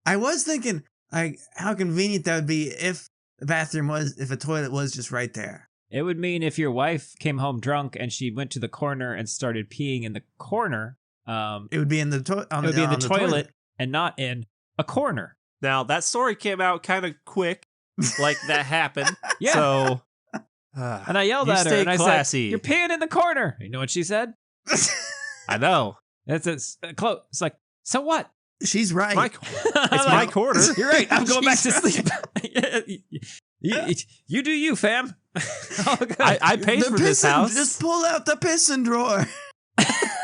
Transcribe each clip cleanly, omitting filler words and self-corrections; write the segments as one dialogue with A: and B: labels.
A: I was thinking, like, how convenient that would be if if a toilet was just right there.
B: It would mean if your wife came home drunk and she went to the corner and started peeing in the corner,
A: it would be in the
B: toilet and not in a corner.
C: Now, that story came out kind of quick, like that happened.
B: Yeah.
C: So,
B: and I yelled at her and I said, "You're peeing in the corner." You know what she said?
C: I know.
B: It's like, so what?
A: She's right.
C: It's my corner.
B: You're right. I'm going back to sleep. You do you, fam.
C: I paid for this house.
A: Just pull out the pissin' drawer.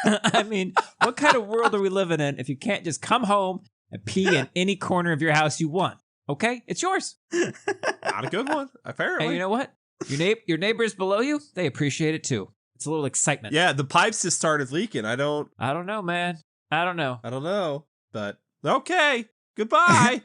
B: I mean, what kind of world are we living in if you can't just come home and pee in any corner of your house you want? Okay, it's yours.
C: Not a good one, apparently.
B: And you know what? Your neighbors below you, they appreciate it too. It's a little excitement.
C: Yeah, the pipes just started leaking. I don't
B: know, man. I don't know.
C: But okay. Goodbye.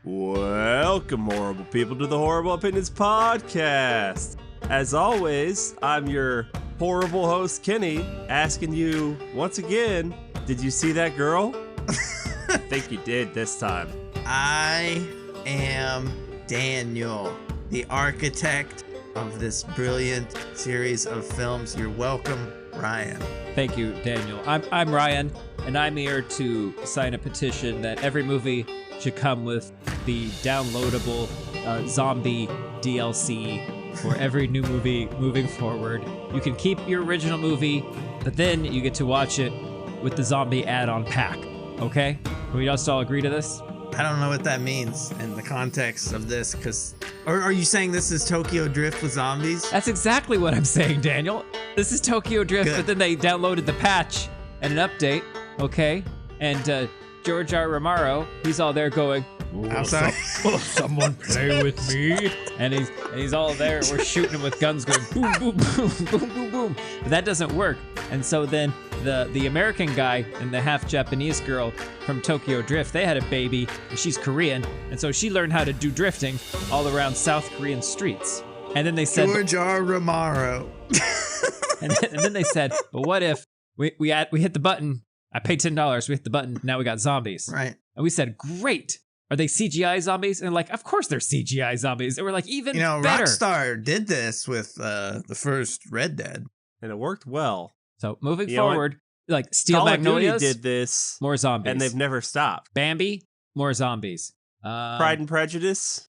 C: Welcome, horrible people, to the Horrorble Opinions podcast. As always, I'm your horrible host, Kenny, asking you once again, did you see that girl? I think you did this time.
A: I am Daniel, the architect of this brilliant series of films. You're welcome, Ryan.
B: Thank you, Daniel. I'm Ryan, and I'm here to sign a petition that every movie should come with the downloadable zombie DLC for every new movie moving forward. You can keep your original movie, but then you get to watch it with the zombie add-on pack, okay? Can we just all agree to this?
A: I don't know what that means in the context of this, or are you saying this is Tokyo Drift with zombies?
B: That's exactly what I'm saying, Daniel. This is Tokyo Drift, Good. But then they downloaded the patch and an update, okay? And George R. Romero, he's all there going,
A: I'm sorry.
B: Someone play with me. And he's all there. We're shooting him with guns going boom, boom, boom, boom, boom, boom. But that doesn't work. And so then the American guy and the half Japanese girl from Tokyo Drift, they had a baby, and she's Korean. And so she learned how to do drifting all around South Korean streets. And then they said,
A: George R. Romero.
B: and then they said, but what if we hit the button? I paid $10. We hit the button. Now we got zombies.
A: Right.
B: And we said, great. Are they CGI zombies? And they're like, of course they're CGI zombies. And we're like, even better.
A: Rockstar did this with the first Red Dead.
C: And it worked well.
B: So moving forward, like Steel Magnolias
C: did this.
B: More zombies.
C: And they've never stopped.
B: Bambi, more zombies.
C: Pride and Prejudice.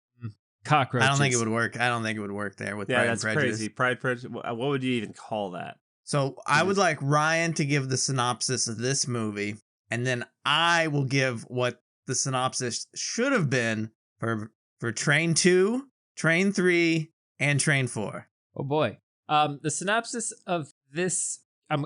B: Cockroaches.
A: I don't think it would work. I don't think it would work there with Pride and Prejudice.
C: Yeah, that's crazy. Pride, Prejudice. What would you even call that?
A: So I would like Ryan to give the synopsis of this movie, and then I will give what the synopsis should have been for Train 2, Train 3, and Train 4.
B: Oh boy. The synopsis of this,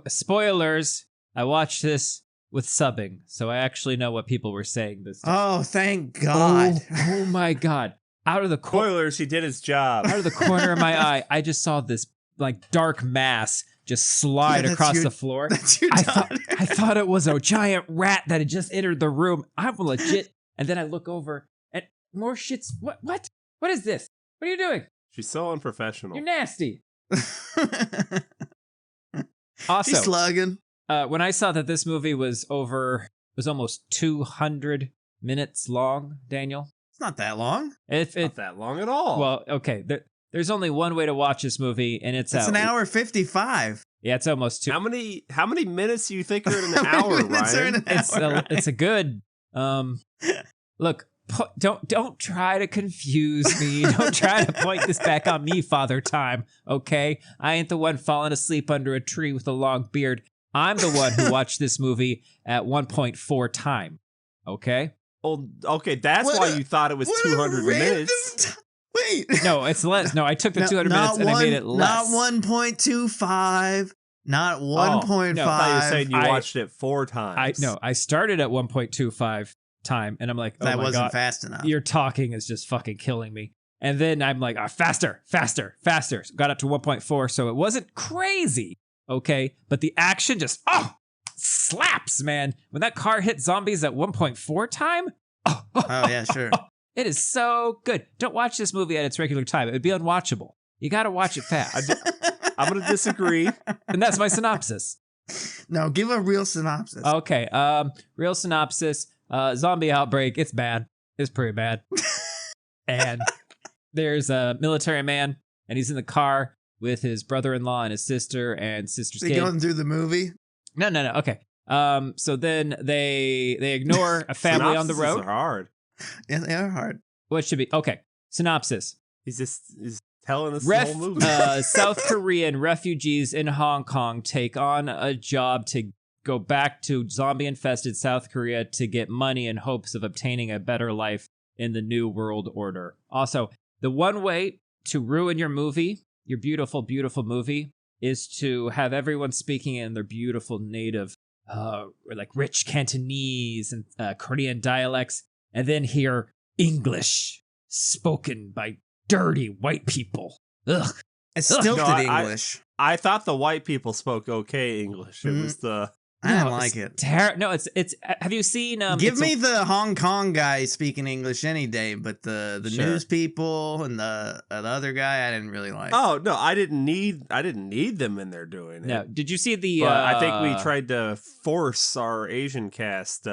B: spoilers, I watched this with subbing, so I actually know what people were saying this time.
A: Oh, thank God.
B: Oh my God. Out of the
C: spoilers, he did his job.
B: Out of the corner of my eye, I just saw this like dark mass just slide across the floor.
A: That's your daughter.
B: I thought it was a giant rat that had just entered the room. I'm legit. And then I look over and more shit's. What? What is this? What are you doing?
C: She's so unprofessional.
B: You're nasty. Also,
A: she's slugging.
B: When I saw that this movie was almost 200 minutes long, Daniel.
A: It's not that long.
C: Not that long at all.
B: Well, okay. There's only one way to watch this movie, and it's
A: an hour 55.
B: Yeah, it's almost 2.
C: How many minutes do you think are in an hour, Ryan?
B: It's a good. Look, don't try to confuse me. Don't try to point this back on me, Father Time. Okay, I ain't the one falling asleep under a tree with a long beard. I'm the one who watched this movie at 1.4 time. Okay.
C: Oh, okay. That's why you thought it was 200 minutes.
A: Wait.
B: No, it's less. No, I took the 200 minutes and I made it less.
A: Not 1.25. Not 1.5.
C: No, I thought you were saying you watched it 4 times.
B: I started at 1.25 time, and I'm like, oh
A: that
B: my
A: wasn't
B: God,
A: fast enough.
B: Your talking is just fucking killing me. And then I'm like, faster. Got up to 1.4, so it wasn't crazy, okay? But the action just, slaps, man. When that car hit zombies at 1.4 time,
A: oh yeah, sure.
B: It is so good. Don't watch this movie at its regular time. It would be unwatchable. You got to watch it fast.
C: I'm going to disagree.
B: And that's my synopsis.
A: No, give a real synopsis.
B: Okay, real synopsis. Zombie outbreak. It's bad. It's pretty bad. And there's a military man, and he's in the car with his brother-in-law and his sister and sister's
A: They
B: kid.
A: going through the movie?
B: No. Okay. So then they ignore a family on the
C: Synopsises
B: road.
C: are hard.
A: Yeah, they are hard.
B: What should be? Okay. Synopsis.
C: He's telling us the whole movie.
B: South Korean refugees in Hong Kong take on a job to go back to zombie-infested South Korea to get money in hopes of obtaining a better life in the new world order. Also, the one way to ruin your movie, your beautiful, beautiful movie, is to have everyone speaking in their beautiful native, like rich Cantonese and Korean dialects, and then hear English spoken by dirty white people. Ugh.
A: It's stilted
C: No,
A: English.
C: I thought the white people spoke okay English. It was the...
A: I didn't like it.
B: No, it's. Have you seen?
A: Give me the Hong Kong guy speaking English any day, but the
B: Sure.
A: news people and the other guy, I didn't really like.
C: Oh no, I didn't need them in there doing it.
B: No, did you see the?
C: But I think we tried to force our Asian cast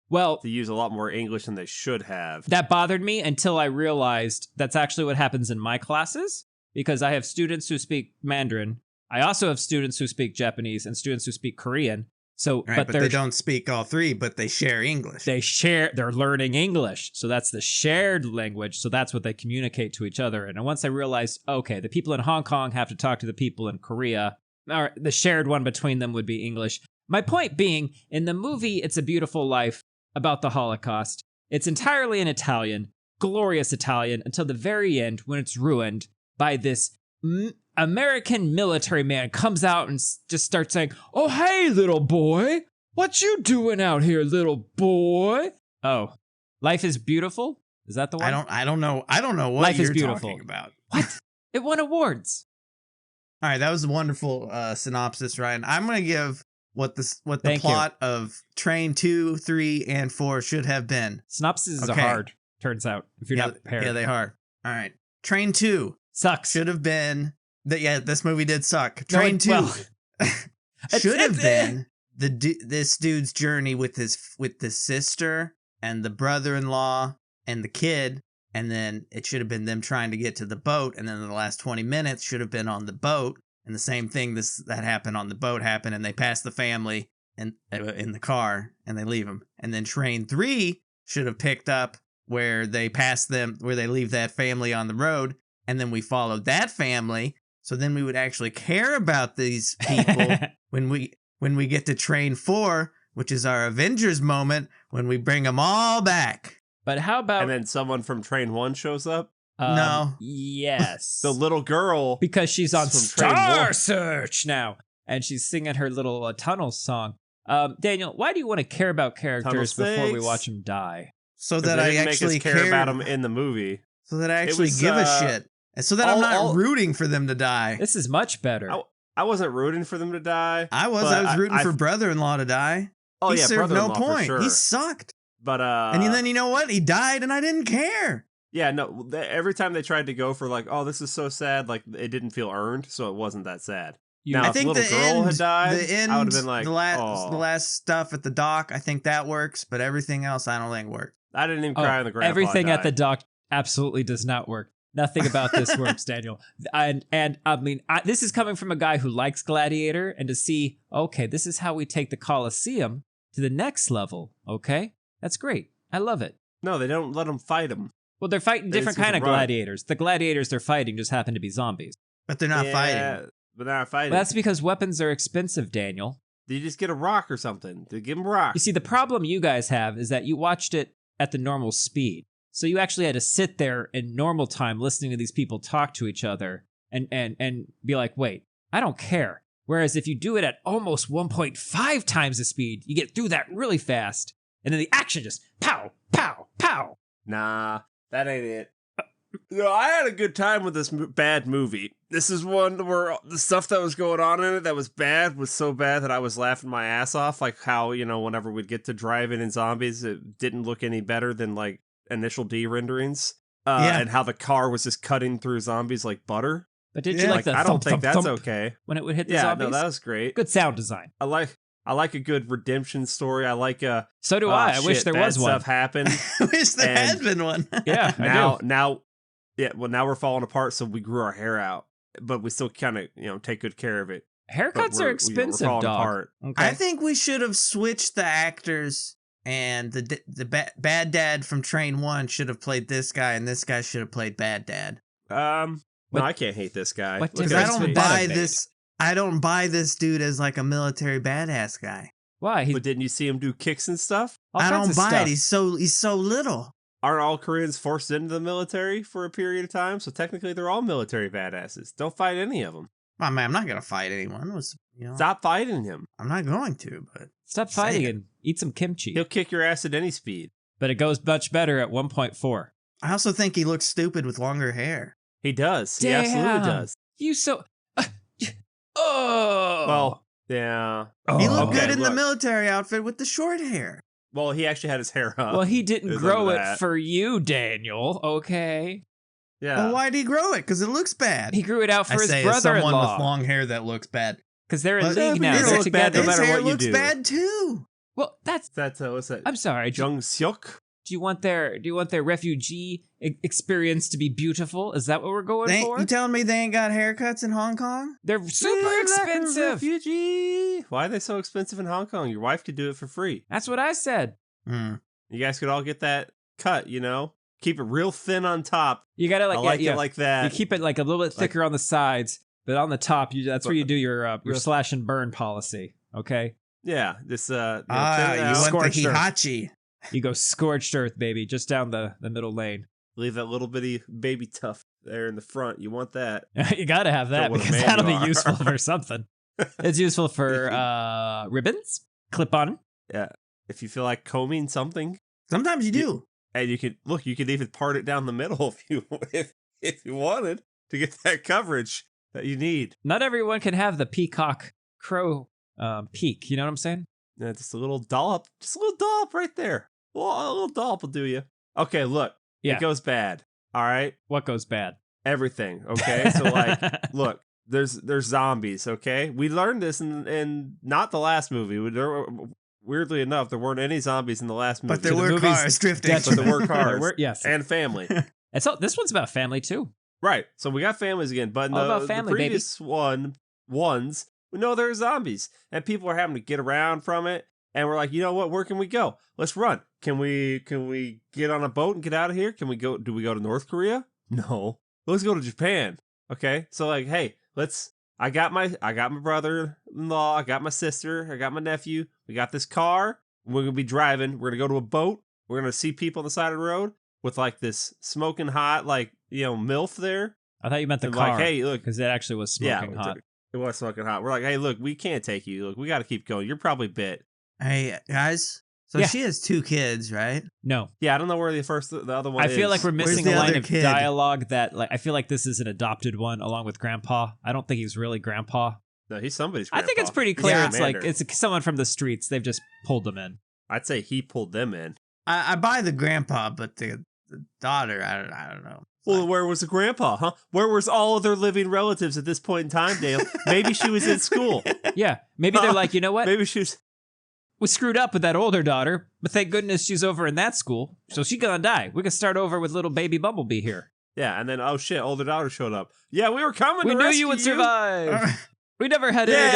B: Well,
C: to use a lot more English than they should have.
B: that bothered me until I realized that's actually what happens in my classes, because I have students who speak Mandarin. I also have students who speak Japanese and students who speak Korean. So,
A: Right, but they don't speak all three, but they share English.
B: they're learning English. So that's the shared language. So that's what they communicate to each other. And once I realized, okay, the people in Hong Kong have to talk to the people in Korea, or the shared one between them would be English. My point being, in the movie It's a Beautiful Life about the Holocaust, it's entirely in Italian, glorious Italian, until the very end when it's ruined by this American military man comes out and just starts saying, "Oh, hey, little boy. What you doing out here, little boy?" Oh, Life is Beautiful? Is that the one?
A: I don't know what
B: Life is
A: you're
B: Beautiful.
A: talking about.
B: What? It won awards.
A: All right, that was a wonderful synopsis, Ryan. I'm going to give what the
B: Thank
A: plot of Train 2, 3, and 4 should have been.
B: Synopses are
A: Okay.
B: hard, turns out, if you're not prepared.
A: Yeah, they are. All right. Train 2
B: Sucks.
A: should have been... this movie did suck.
B: No,
A: Train 2 should have
B: it's-
A: been this dude's journey with the sister and the brother-in-law and the kid, and then it should have been them trying to get to the boat, and then the last 20 minutes should have been on the boat, and the same thing that happened on the boat happened, and they pass the family and in the car, and they leave them. And then Train 3 should have picked up where they leave that family on the road, and then we followed that family. So then we would actually care about these people when we get to Train 4, which is our Avengers moment when we bring them all back.
B: But how about...
C: And then someone from Train 1 shows up.
A: No.
B: Yes.
C: The little girl.
B: Because she's on
C: From Train
B: Star
C: 1.
B: Search now, and she's singing her little Tunnel song. Daniel, why do you want to care about characters
C: Tunnel
B: before we
C: 6.
B: watch them die?
A: So
C: 'Cause
A: that
C: they
A: I
C: didn't
A: actually
C: make us care about them in the movie.
A: So that I actually
C: was,
A: give a shit. And so that I'm not
C: all-
A: rooting for them to die.
B: This is much better.
C: I wasn't rooting for them to die.
A: I was
C: but
A: rooting for brother-in-law to die.
C: Oh
A: He
C: yeah,
A: served no
C: brother-in-law for
A: point.
C: sure.
A: He sucked.
C: But
A: And then you know what? He died and I didn't care.
C: yeah, no. Every time they tried to go for like, oh, this is so sad, like it didn't feel earned, so it wasn't that sad. Now,
A: I
C: if
A: think
C: little
A: the
C: girl
A: end,
C: had died,
A: the end,
C: I would have been like,
A: the
C: oh.
A: last stuff at the dock, I think that works, but everything else I don't think worked.
C: I didn't even cry on the grandpa.
B: Everything at the
C: died.
B: dock absolutely does not work. Nothing about this works, Daniel. And I mean, this is coming from a guy who likes Gladiator, and to see, okay, this is how we take the Colosseum to the next level. Okay, that's great. I love it.
C: No, they don't let them fight him.
B: Well, they're fighting
C: They
B: different
C: just
B: kind of
C: run.
B: gladiators. The gladiators they're fighting just happen to be zombies.
A: But they're not fighting.
C: But they're not fighting.
B: But that's because weapons are expensive, Daniel.
C: You just get a rock or something. They give them rock.
B: You see, the problem you guys have is that you watched it at the normal speed. So you actually had to sit there in normal time listening to these people talk to each other and be like, wait, I don't care. Whereas if you do it at almost 1.5 times the speed, you get through that really fast. And then the action just pow, pow, pow.
C: Nah, that ain't it. No, I had a good time with this bad movie. This is one where the stuff that was going on in it that was bad was so bad that I was laughing my ass off. Like how, whenever we'd get to driving in zombies, it didn't look any better than like initial D renderings.
A: Yeah.
C: And how the car was just cutting through zombies like butter.
B: But did you
A: Yeah.
B: like the
C: I don't
B: thump,
C: think
B: thump,
C: that's
B: thump
C: okay.
B: when it would hit the
C: Yeah,
B: zombies?
C: no, that was great.
B: Good sound design.
C: I like a good redemption story. I like a
B: So do I. I wish there
C: bad
B: was one.
C: stuff happened.
A: I wish there
C: And
A: had been one.
B: Yeah, I do.
C: now we're falling apart, so we grew our hair out, but we still kind of take good care of it. But
B: Haircuts are
C: we're
B: expensive,
C: falling
B: dog.
C: apart.
B: Okay.
A: I think we should have switched the actors, and bad dad from Train 1 should have played this guy, and this guy should have played bad dad.
C: No,
B: What-
C: I can't hate this guy.
B: what
C: Look
A: Because
C: at
A: I
C: his
A: don't
C: face.
A: buy
B: Bad
A: this. I don't buy this dude as like a military badass guy.
B: Why? He's
C: But didn't you see him do kicks and stuff?
B: all
A: I
B: kinds
A: don't
B: of
A: buy
B: stuff.
A: it. He's so little.
C: Aren't all Koreans forced into the military for a period of time? So technically, they're all military badasses. Don't fight any of them.
A: I mean, I'm not gonna fight anyone.
C: Stop fighting him.
A: I'm not going to. But
B: Stop
A: Say
B: fighting
A: it.
B: and eat some kimchi.
C: He'll kick your ass at any speed.
B: But it goes much better at 1.4.
A: I also think he looks stupid with longer hair.
C: He does. He
B: Damn.
C: absolutely does.
B: You so. Oh.
C: Well, yeah.
A: He
B: Oh.
A: looked
C: okay,
A: good in the
C: look.
A: military outfit with the short hair.
C: Well, he actually had his hair up.
B: Well, he didn't
C: There's
B: grow
C: none
B: it
C: of that.
B: for you, Daniel. Okay.
C: Yeah.
A: Well, why'd he grow it? Because it looks bad.
B: He grew it out for
A: I
B: his
A: say as someone
B: brother-in-law.
A: with long hair that looks bad.
B: Because they're in
A: But-
B: league
C: but
B: now.
C: you don't
B: They're
C: look bad
B: together.
C: no
A: His
C: matter
A: hair
C: what you
A: looks
C: do.
A: bad too.
B: Well, that's.
C: What's that?
B: I'm sorry. Do
C: Jung Seok?
B: you want their refugee experience to be beautiful? Is that what we're going for?
A: You telling me they ain't got haircuts in Hong Kong?
B: They're super
C: Like a
B: expensive.
C: refugee. Why are they so expensive in Hong Kong? Your wife could do it for free.
B: That's what I said.
A: Hmm.
C: You guys could all get that cut, Keep it real thin on top.
B: You gotta
C: I like it like that.
B: You keep it like a little bit thicker on the sides, but on the top, that's where you do your slash and burn policy. Okay,
C: Yeah, this
A: You
C: thin it
A: went
C: out.
A: the
B: Scorched earth.
A: Hihachi.
B: you go scorched earth, baby, just down the middle lane.
C: Leave that little bitty baby tuft there in the front. You want that?
B: You gotta have that
C: what a
B: because
C: man
B: that'll
C: you
B: be
C: are.
B: useful for something. It's useful for ribbons, clip on.
C: Yeah. If you feel like combing something,
A: Sometimes you do.
C: and you could even part it down the middle if you wanted to get that coverage that you need.
B: Not everyone can have the peacock crow peak. You know what I'm saying?
C: Yeah, just a little dollop right there. Well, a little dollop will do you. Okay, look,
B: Yeah.
C: it goes bad. All right,
B: What goes bad?
C: everything. Okay, so like, look, there's zombies. Okay, we learned this in not the last movie. Weirdly enough, there weren't any zombies in the last movie.
A: But there
B: the
A: were
B: movie's
A: cars drifting.
C: But there were cars.
B: Yes.
C: and family.
B: It's all, this one's about family too.
C: Right. So we got families again, but in
B: All about
C: the
B: family,
C: previous ones, we know there are zombies, and people are having to get around from it. And we're like, you know what? Where can we go? Let's run. Can we get on a boat and get out of here? Can we go? Do we go to North Korea? No. Let's go to Japan. Okay. So like, hey, I got my brother-in-law. I got my sister. I got my nephew. We got this car. We're gonna be driving. We're gonna go to a boat. We're gonna see people on the side of the road with like this smoking hot, like MILF there.
B: I thought you meant the
C: And
B: car.
C: like, hey, look,
B: because it actually was smoking hot.
C: It was smoking hot. We're like, hey, look, we can't take you. Look, we got to keep going. You're probably bit.
A: Hey, guys. So
B: Yeah.
A: she has 2 kids, right?
B: No,
C: Yeah, I don't know where the other one
B: I
C: is.
B: feel like we're
A: Where's
B: missing
A: the
B: a line
A: other
B: of
A: kid?
B: dialogue that I feel like this is an adopted one along with Grandpa. I don't think he's really Grandpa.
C: No, he's somebody's
B: I think
C: grandpa.
B: it's pretty clear.
A: Yeah.
B: It's like it's someone from the streets. They've just pulled them in.
C: I'd say he pulled them in.
A: I buy the grandpa, but the daughter, I don't know.
C: Well, where was the grandpa, huh? Where was all of their living relatives at this point in time, Dale? Maybe she was in school.
B: Yeah, maybe they're like, you know what?
C: Maybe she was...
B: We screwed up with that older daughter, but thank goodness she's over in that school, so she gonna die. We can start over with little baby Bumblebee here.
C: Yeah, and then, oh shit, older daughter showed up. Yeah, we were coming
B: We
C: to
B: knew
C: rescue
B: you would survive. We never had
A: Yay,
B: any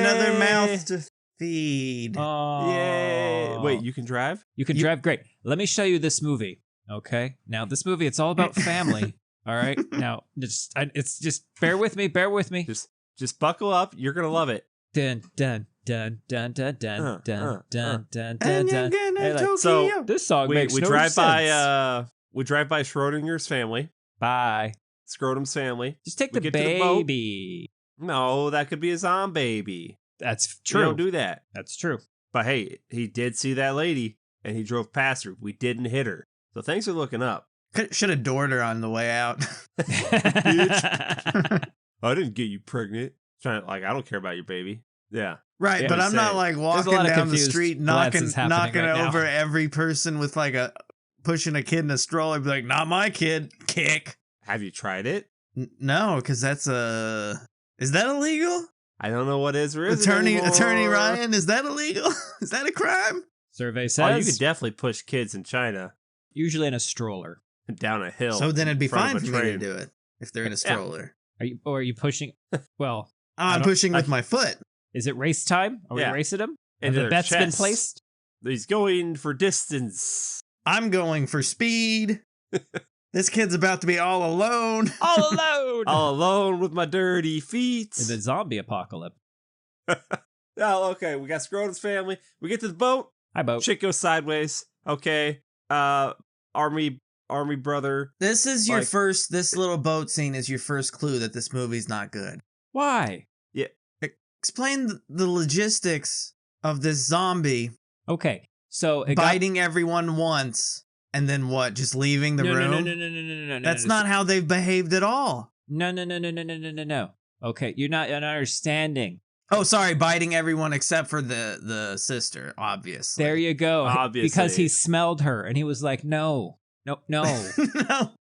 B: doubts.
A: another mouth to feed.
B: Oh,
C: Yay. Wait, you can drive?
B: You can drive great. Let me show you this movie. Okay. Now this movie, it's all about family. All right. Now it's just bear with me. Bear with me.
C: Just buckle up. You're going to love it.
B: Dun dun dun dun dun dun dun dun dun dun
A: And you're
B: dun.
A: gonna
B: Hey, like,
A: Tokyo.
C: so-
B: This song makes
C: We
B: no
C: drive
B: sense.
C: by Schrodinger's family.
B: Bye.
C: Scrotum's family.
B: Just take
C: We
B: the
C: get to the boat.
B: baby.
C: No, that could be a zombie baby.
B: That's
C: We
B: true.
C: don't do that.
B: That's true.
C: But hey, he did see that lady, and he drove past her. We didn't hit her. So things are looking up.
A: Should have doored her on the way out.
C: I didn't get you pregnant. I don't care about your baby. Yeah.
A: Right,
B: Yeah,
A: but I'm not
C: saying.
A: like
B: a
A: walking
B: lot of
A: down the
B: confused
A: street knocking
B: glances happening right now.
A: over every person with like pushing a kid in a stroller. Be like, not my kid. Kick.
C: Have you tried it?
A: No, because that's is that illegal?
C: I don't know what is or isn't
A: Attorney
C: anymore.
A: Ryan, is that illegal? Is that a crime?
B: Survey says.
C: Oh, you could definitely push kids in China
B: usually in a stroller.
C: down a hill.
A: So then it'd be
C: in front
A: fine
C: of a
A: for me to
C: train.
A: do it if they're in a stroller.
B: Are you pushing? Well,
A: I'm pushing with my foot.
B: is it race time? Are
C: Yeah.
B: we racing him? Have
C: Into
B: the
C: their
B: bet's been
C: chest.
B: placed?
C: He's going for distance.
A: I'm going for speed. This kid's about to be all alone.
B: All alone.
C: All alone with my dirty feet.
B: In the zombie apocalypse.
C: Oh, okay. We got Scrotum's family. We get to the boat.
B: Hi, boat.
C: Shit goes sideways. Okay. Army brother.
A: This is your
C: Like-
A: first. This little boat scene is your first clue that this movie's not good.
B: Why?
A: Explain the logistics of this zombie
B: Okay, so it
A: biting everyone once and then what? Just leaving the room?
B: No.
A: That's not how they've behaved at all.
B: No. Okay, you're not understanding.
A: Oh, sorry, biting everyone except for the sister, obviously.
B: There you go.
C: Obviously.
B: Because he smelled her and he was like, no.
A: No.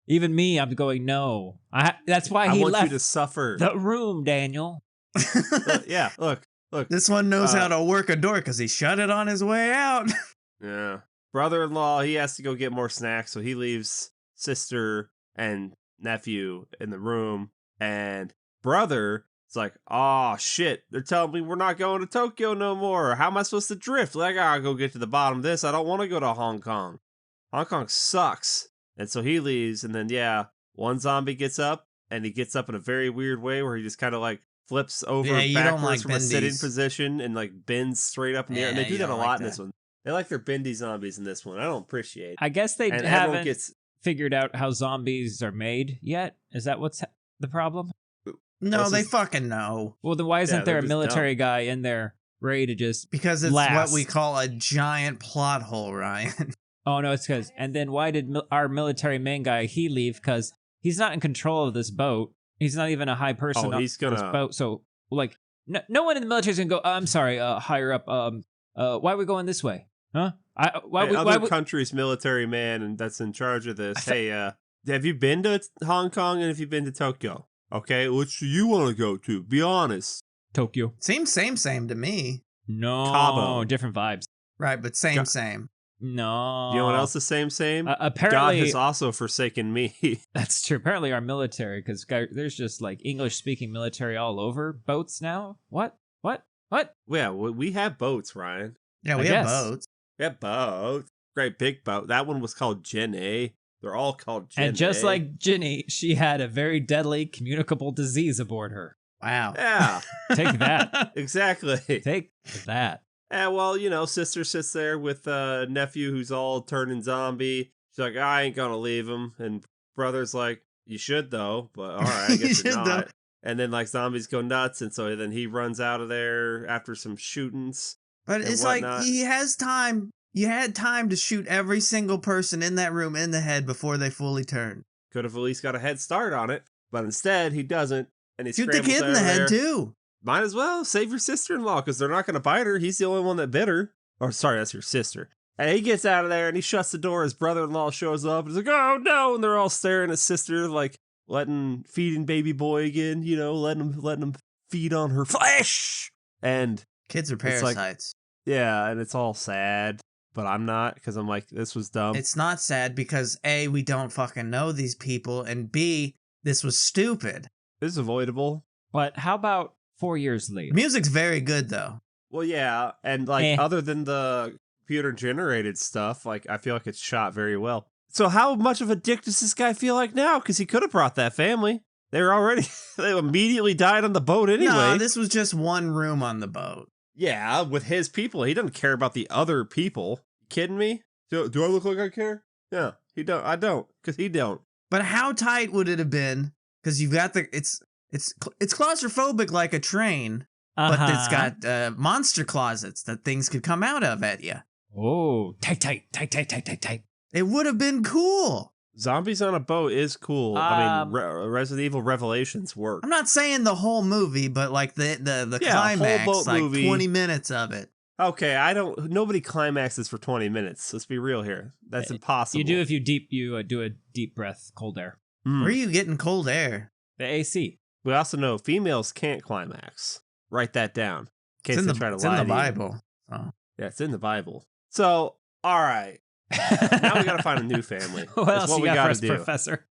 B: Even me, I'm going, no. That's why
C: I
B: he
C: want
B: left
C: you to suffer.
B: the room, Daniel.
C: Yeah, look.
A: This one knows how to work a door because he shut it on his way out.
C: Yeah. Brother-in-law, he has to go get more snacks, so he leaves sister and nephew in the room. And brother, it's like, oh shit, they're telling me we're not going to Tokyo no more. How am I supposed to drift? Like, I gotta go get to the bottom of this. I don't want to go to Hong Kong. Hong Kong sucks. And so he leaves, and then, yeah, one zombie gets up, and he gets up in a very weird way where he just kind of like flips over
A: Yeah, you don't
C: backwards
A: like
C: from a sitting
A: bendies.
C: position and like bends straight up in the air. And they
A: Yeah,
C: do
A: you
C: that a
A: don't
C: lot
A: like
C: in this
A: that.
C: one. They like their bendy zombies in this one. I don't appreciate it.
B: I guess they
C: And everyone
B: haven't
C: gets
B: figured out how zombies are made yet. Is that what's the problem?
A: No,
C: This
A: they
C: is-
A: fucking know.
B: Well, then why isn't
C: Yeah,
B: there
C: they're
B: a
C: just
B: military guy in there ready to just...
A: Because it's
B: Last.
A: what we call a giant plot hole, Ryan.
B: Oh, no, it's because... And then why did our military main guy, he leave? Because he's not in control of this boat. He's not even a high person
C: Oh,
B: on
C: he's
B: this
C: gonna-
B: boat. So, like, no one in the military is going to go, I'm sorry, higher up, why are we going this way? Huh?
C: other country's military man and that's in charge of this. Hey, have you been to Hong Kong and have you been to Tokyo? Okay, which do you want to go to? Be honest.
B: Tokyo.
A: Seems same to me.
B: No.
C: Cabo.
B: Different vibes.
A: Right, but same.
B: No.
C: You know what else is same? God
B: Apparently,
C: has also forsaken me.
B: that's true. Apparently, our military, because there's just like English-speaking military all over boats now. What?
C: Yeah, we have boats, Ryan.
A: Yeah,
B: I
A: we have
B: guess.
A: boats.
C: We have boats. Great big boat. That one was called Jenny. They're all called Jenny.
B: And just like Ginny, she had a very deadly communicable disease aboard her.
A: Wow.
C: Yeah,
B: Take that.
C: exactly.
B: Take that.
C: And well, you know, sister sits there with nephew who's all turning zombie. She's like, I ain't gonna leave him. And brother's like, you should though, but all right, I
A: You
C: guess you're
A: should,
C: not.
A: though.
C: And then like zombies go nuts, and so then he runs out of there after some shootings.
A: But
C: and
A: it's
C: whatnot.
A: like he has time. You had time to shoot every single person in that room in the head before they fully turn.
C: Could have at least got a head start on it, but instead he doesn't. And he
A: Shoot the
C: scrambles
A: kid in
C: out
A: the
C: of
A: head
C: there.
A: too.
C: Might as well save your sister-in-law because they're not going to bite her. He's the only one that bit her. Or sorry, that's your sister. And he gets out of there and he shuts the door. His brother-in-law shows up. He's like, oh no! And they're all staring at sister, like feeding baby boy again. You know, letting him feed on her flesh. And
A: Kids are
C: It's like-
A: parasites.
C: yeah, and it's all sad. But I'm not because I'm like, this was dumb.
A: It's not sad because A, we don't fucking know these people, and B, this was stupid.
C: This is avoidable.
B: But how about 4 years later?
A: Music's very good though.
C: Well, yeah, and like
B: Eh.
C: other than the computer generated stuff, like I feel like it's shot very well. So how much of a dick does this guy feel like now? Because he could have brought that family. They were already they immediately died on the boat anyway.
A: No, this was just one room on the boat.
C: Yeah, with his people, he doesn't care about the other people. You kidding me? Do I look like I care? Yeah, he don't. I don't, because he don't.
A: But how tight would it have been? Because you've got it's claustrophobic like a train, but it's got monster closets that things could come out of at you.
B: Oh, tight.
A: It would have been cool.
C: Zombies on a boat is cool. I mean, Resident Evil Revelations work.
A: I'm not saying the whole movie, but like the
C: Yeah, a whole
A: climax,
C: boat
A: like
C: movie.
A: 20 minutes of it.
C: Okay, nobody climaxes for 20 minutes. Let's be real here. That's impossible.
B: You do if you do a deep breath, cold air.
C: Mm.
A: Where are you getting cold air?
B: The AC.
C: We also know females can't climax. Write that down. In case they try to
A: it's
C: lie
A: in the
C: to you.
A: Bible. Oh.
C: Yeah, it's in the Bible. So, all right. Now we got to find a new family.
B: What
C: That's
B: else
C: what
B: you
C: we
B: got
C: got
B: for
C: to
B: us,
C: do.
B: Professor?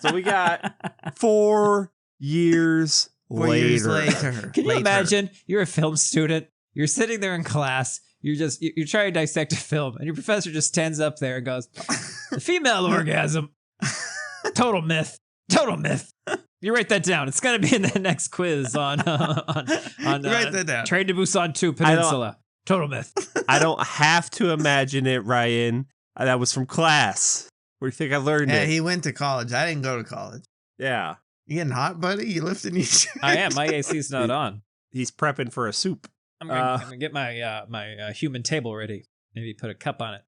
C: So we got 4 years
A: 4
C: later.
A: years later.
B: Can you imagine? You're a film student. You're sitting there in class. You're trying to dissect a film, and your professor just stands up there and goes, "The female orgasm, total myth, total myth." You write that down. It's gonna be in the next quiz on
A: Write that down.
B: Train to Busan 2 Peninsula. Total myth.
C: I don't have to imagine it, Ryan. That was from class. Where do you think I learned
A: Yeah,
C: it?
A: he went to college. I didn't go to college.
C: Yeah.
A: You getting hot, buddy? You lifting your shirt?
B: I am. My AC's not on.
C: He's prepping for a soup.
B: I'm gonna get my human table ready. Maybe put a cup on it.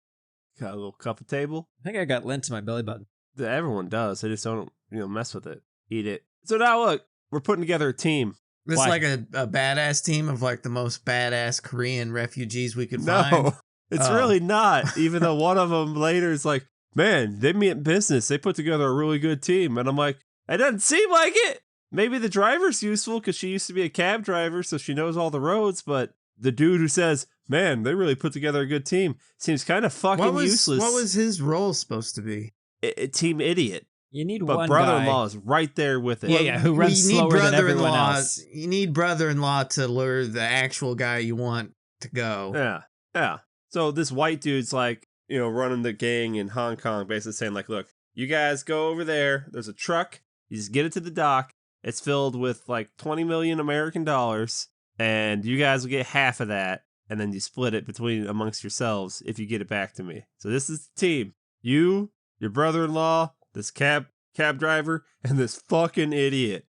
C: Got a little cup of table.
B: I think I got lint to my belly button.
C: Everyone does. They just don't, mess with it. Eat it. So now look, we're putting together a team.
A: This
B: Why?
A: is like a badass team of like the most badass Korean refugees we could
C: No,
A: find.
C: it's
A: Oh.
C: really not. Even though one of them later is like, man, they meant business. They put together a really good team. And I'm like, it doesn't seem like it. Maybe the driver's useful because she used to be a cab driver, so she knows all the roads. But the dude who says, man, they really put together a good team seems kind of fucking useless.
A: What was his role supposed to be?
C: Team idiot.
B: You need
C: But
B: one
C: brother-in-law
B: guy.
C: is right there with it.
B: Yeah, who runs slower than everyone else.
A: You need brother-in-law to lure the actual guy you want to go.
C: Yeah. So this white dude's like, running the gang in Hong Kong, basically saying like, look, you guys go over there. There's a truck. You just get it to the dock. It's filled with like 20 million American dollars, and you guys will get half of that, and then you split it amongst yourselves if you get it back to me. So this is the team. You, your brother-in-law, this cab driver, and this fucking idiot.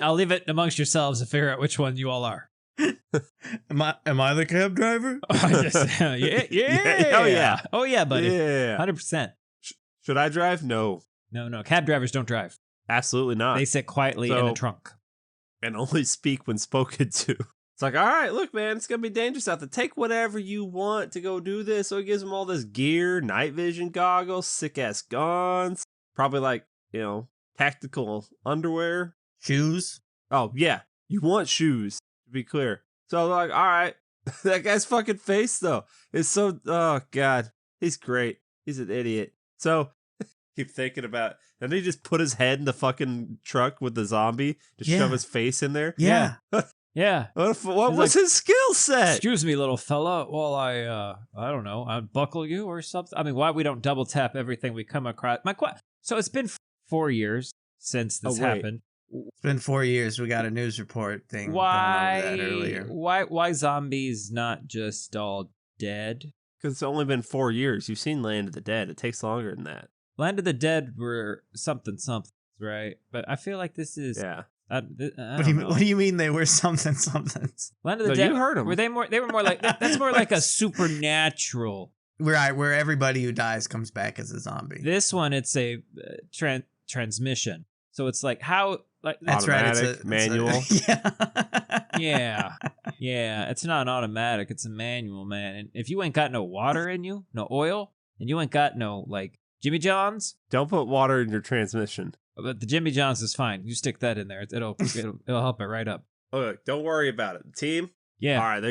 B: I'll leave it amongst yourselves to figure out which one you all are.
A: Am I the cab driver?
B: Yeah. Oh yeah, buddy.
C: Yeah.
B: 100%.
C: Should I drive? No.
B: No. Cab drivers don't drive.
C: Absolutely not.
B: They sit quietly in a trunk.
C: And only speak when spoken to. It's like, all right, look, man, it's going to be dangerous out there. Take whatever you want to go do this. So he gives them all this gear, night vision goggles, sick-ass guns, probably like, tactical underwear.
A: Shoes?
C: Oh, yeah. You want shoes, to be clear. So they're like, all right. That guy's fucking face, though, is so, oh, God. He's great. He's an idiot. So keep thinking about, and he just put his head in the fucking truck with the zombie to shove his face in there.
A: Yeah.
B: Yeah.
C: What was his skill set?
B: Excuse me, little fella. Well, I don't know, unbuckle you or something. I mean, why we don't double tap everything we come across? So it's been 4 years since this happened.
A: It's been 4 years. We got a news report thing.
B: Why?
A: Going over that earlier.
B: Why zombies not just all dead?
C: Because it's only been 4 years. You've seen Land of the Dead. It takes longer than that.
B: Land of the Dead were something, right? But I feel like this is
C: Yeah.
A: What do you mean they were something?
B: Land of the Dead.
C: You heard them.
B: Were they more? They were more like that's more like a supernatural.
A: Right, where everybody who dies comes back as a zombie.
B: This one, it's a transmission. So it's like how like
A: That's
C: automatic,
A: right. It's
C: manual.
B: yeah. It's not an automatic. It's a manual, man. And if you ain't got no water in you, no oil, and you ain't got no like Jimmy John's.
C: Don't put water in your transmission.
B: But the Jimmy John's is fine. You stick that in there. It'll help it right up.
C: Okay, don't worry about it. Team.
B: Yeah.
C: All right.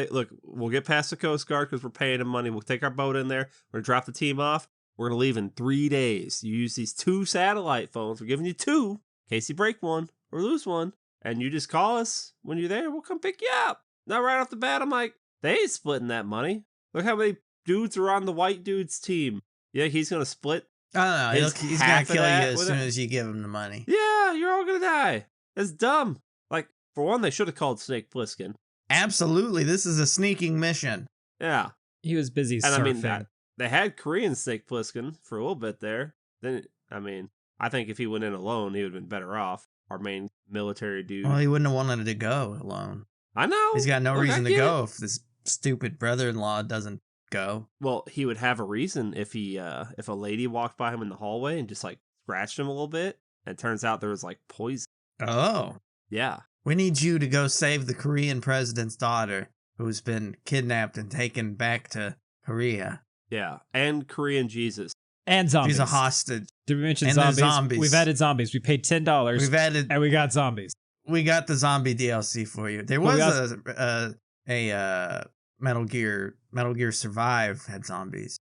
C: Look. We'll get past the Coast Guard because we're paying them money. We'll take our boat in there. We're gonna drop the team off. We're gonna leave in 3 days. You use these 2 satellite phones. We're giving you 2 in case you break one or lose one, and you just call us when you're there. We'll come pick you up. Now, right off the bat, I'm like, they ain't splitting that money. Look how many dudes are on the white dude's team. Yeah, he's gonna split.
A: I don't know. He's gonna
C: half of
A: kill you
C: that
A: as
C: with
A: soon
C: it.
A: as you give him the money.
C: Yeah, you're all gonna die. It's dumb. Like, for one, they should have called Snake Plissken.
A: Absolutely, this is a sneaking mission.
C: Yeah.
B: He was busy
C: And
B: surfing.
C: I mean, they had Korean Snake Plissken for a little bit there. Then, I think if he went in alone, he would have been better off. Our main military dude.
A: Well, he wouldn't have wanted to go alone.
C: I know.
A: He's got no
C: Look,
A: reason
C: I
A: to
C: get
A: go
C: it.
A: if this stupid brother-in-law doesn't go.
C: Well, he would have a reason if if a lady walked by him in the hallway and just like scratched him a little bit, and it turns out there was like poison.
A: Oh.
C: Yeah.
A: We need you to go save the Korean president's daughter who's been kidnapped and taken back to Korea.
C: Yeah. And Korean Jesus.
B: And zombies.
A: She's a hostage.
B: Did we mention
A: And there's
B: zombies?
A: zombies.
B: We've added zombies. We paid $10. And we got zombies.
A: We got the zombie DLC for you. There
B: Well,
A: was a Metal Gear Survive had zombies.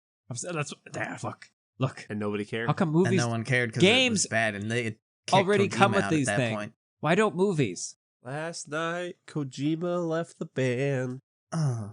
B: Look.
C: And nobody cared.
B: How come
A: And
B: movies
A: no one cared because it was bad, and they
B: already
A: Kojima
B: come with
A: out
B: these
A: at that
B: things?
A: point.
B: Why don't movies?
C: Last night, Kojima left the band.
A: Oh.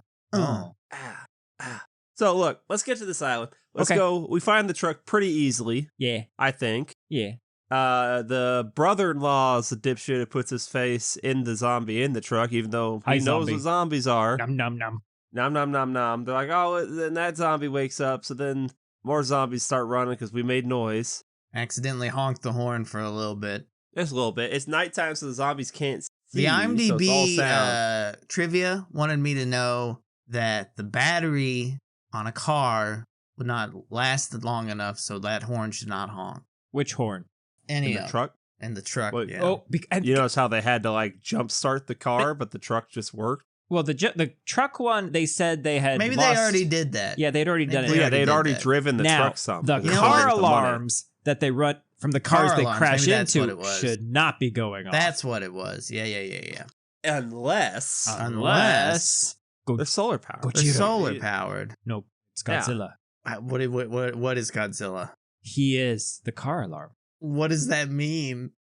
C: So look, let's get to this island. Let's
B: Okay.
C: go. We find the truck pretty easily,
B: Yeah.
C: I think.
B: Yeah.
C: The brother-in-law is a dipshit who puts his face in the zombie in the truck, even though he
B: Hi,
C: knows
B: zombie.
C: what zombies are.
B: Nom nom nom.
C: Nom nom nom nom. They're like, oh, then that zombie wakes up, so then more zombies start running because we made noise.
A: Accidentally honked the horn for a little bit.
C: Just a little bit. It's nighttime, so the zombies can't see.
A: The
C: so it's all
A: IMDb
C: sound.
A: trivia wanted me to know that the battery on a car would not last long enough, so that horn should not honk.
B: Which horn?
A: Any
C: In the truck.
A: In the truck,
C: Wait,
A: yeah.
B: Oh,
C: You notice how they had to like jump start the car, but the truck just worked?
B: well, the truck one, they said they had
A: Maybe
B: lost-
A: they already did that.
B: Yeah, they'd already done
A: Maybe
B: it.
C: Yeah,
A: already
C: they'd
A: did
C: already
A: that.
C: driven the
B: Now,
C: truck some.
B: the
C: because
B: car
C: they had the money.
B: alarms that they run from the cars
A: Car
B: they
A: alarms,
B: crash
A: maybe that's what
B: into
A: it was.
B: should not be going off.
A: That's what it was. Yeah.
C: Unless
B: Unless
C: they're solar powered.
B: But
A: They're
B: you don't-
A: solar powered.
B: Nope, it's
C: Yeah.
B: Godzilla.
A: What is Godzilla?
B: He is the car alarm.
A: What does that mean?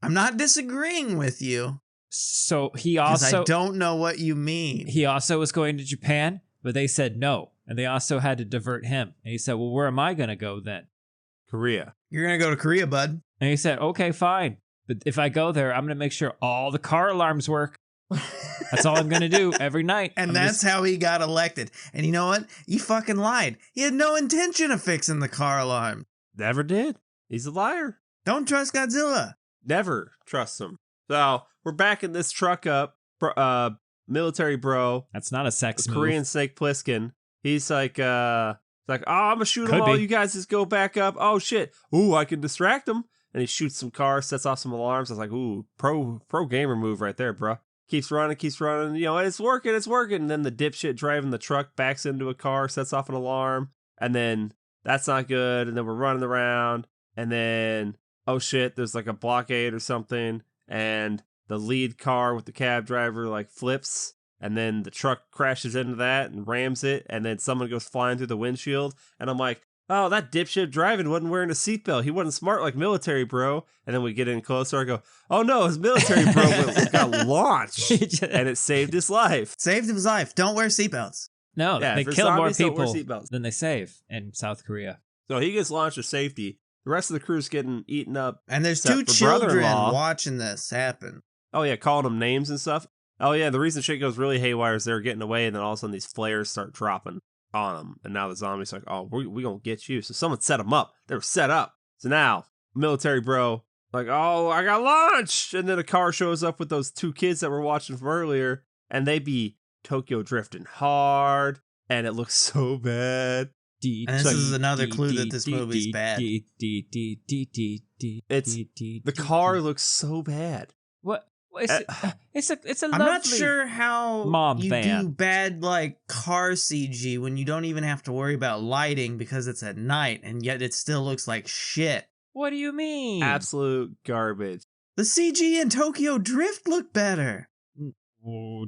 A: I'm not disagreeing with you.
B: So he
A: Because
B: also
A: I don't know what you mean.
B: he also was going to Japan, but they said no, and they also had to divert him. And he said, "Well, where am I going to go then?"
C: Korea.
A: You're gonna go to Korea, bud.
B: And he said, "Okay, fine, but if I go there, I'm going to make sure all the car alarms work. That's all I'm going to do every night."
A: And
B: I'm
A: that's
B: just-
A: how he got elected. And you know what? He fucking lied. He had no intention of fixing the car alarm.
C: Never did. He's a liar.
A: Don't trust Godzilla.
C: Never trust him. So we're backing this truck up. Military bro,
B: that's not a sex move.
C: Korean Snake Plissken. He's like, oh, I'm gonna shoot them
B: Could
C: all.
B: be.
C: You guys just go back up. Oh shit. Ooh, I can distract them. And he shoots some cars, sets off some alarms. I was like, ooh, pro gamer move right there, bro. Keeps running. You know, it's working. And then the dipshit driving the truck backs into a car, sets off an alarm. And then that's not good. And then we're running around. And then, oh shit, there's like a blockade or something. And the lead car with the cab driver like flips. And then the truck crashes into that and rams it. And then someone goes flying through the windshield. And I'm like, oh, that dipshit driving wasn't wearing a seatbelt. He wasn't smart like military bro. And then we get in closer. I go, oh no, his military bro got launched. And it saved his life.
A: Saved his life. Don't wear seatbelts.
B: No,
C: Yeah,
B: they
C: for
B: kill more
C: zombies, don't wear
B: people
C: seatbelts.
B: than they save in South Korea.
C: So he gets launched to safety. The rest of the crew's getting eaten up.
A: And there's
C: Except
A: two
C: for
A: children
C: brother-in-law.
A: watching this happen.
C: Oh yeah, calling them names and stuff. Oh yeah, the reason shit goes really haywire is they're getting away, and then all of a sudden these flares start dropping on them, and now the zombies are like, oh, we gonna get you. So someone set them up. They were set up. So now military bro like, oh, I got launched, and then a car shows up with those two kids that we're watching from earlier, and they be Tokyo drifting hard, and it looks so bad.
A: And this is another clue that this movie's bad.
C: The car looks so bad.
B: What? It's a
A: I'm
B: lovely...
A: not sure how
B: mom
A: you
B: van.
A: do bad like car CG when you don't even have to worry about lighting because it's at night, and yet it still looks like shit.
B: What do you mean?
C: Absolute garbage.
A: The CG in Tokyo Drift looked better.
B: Oh,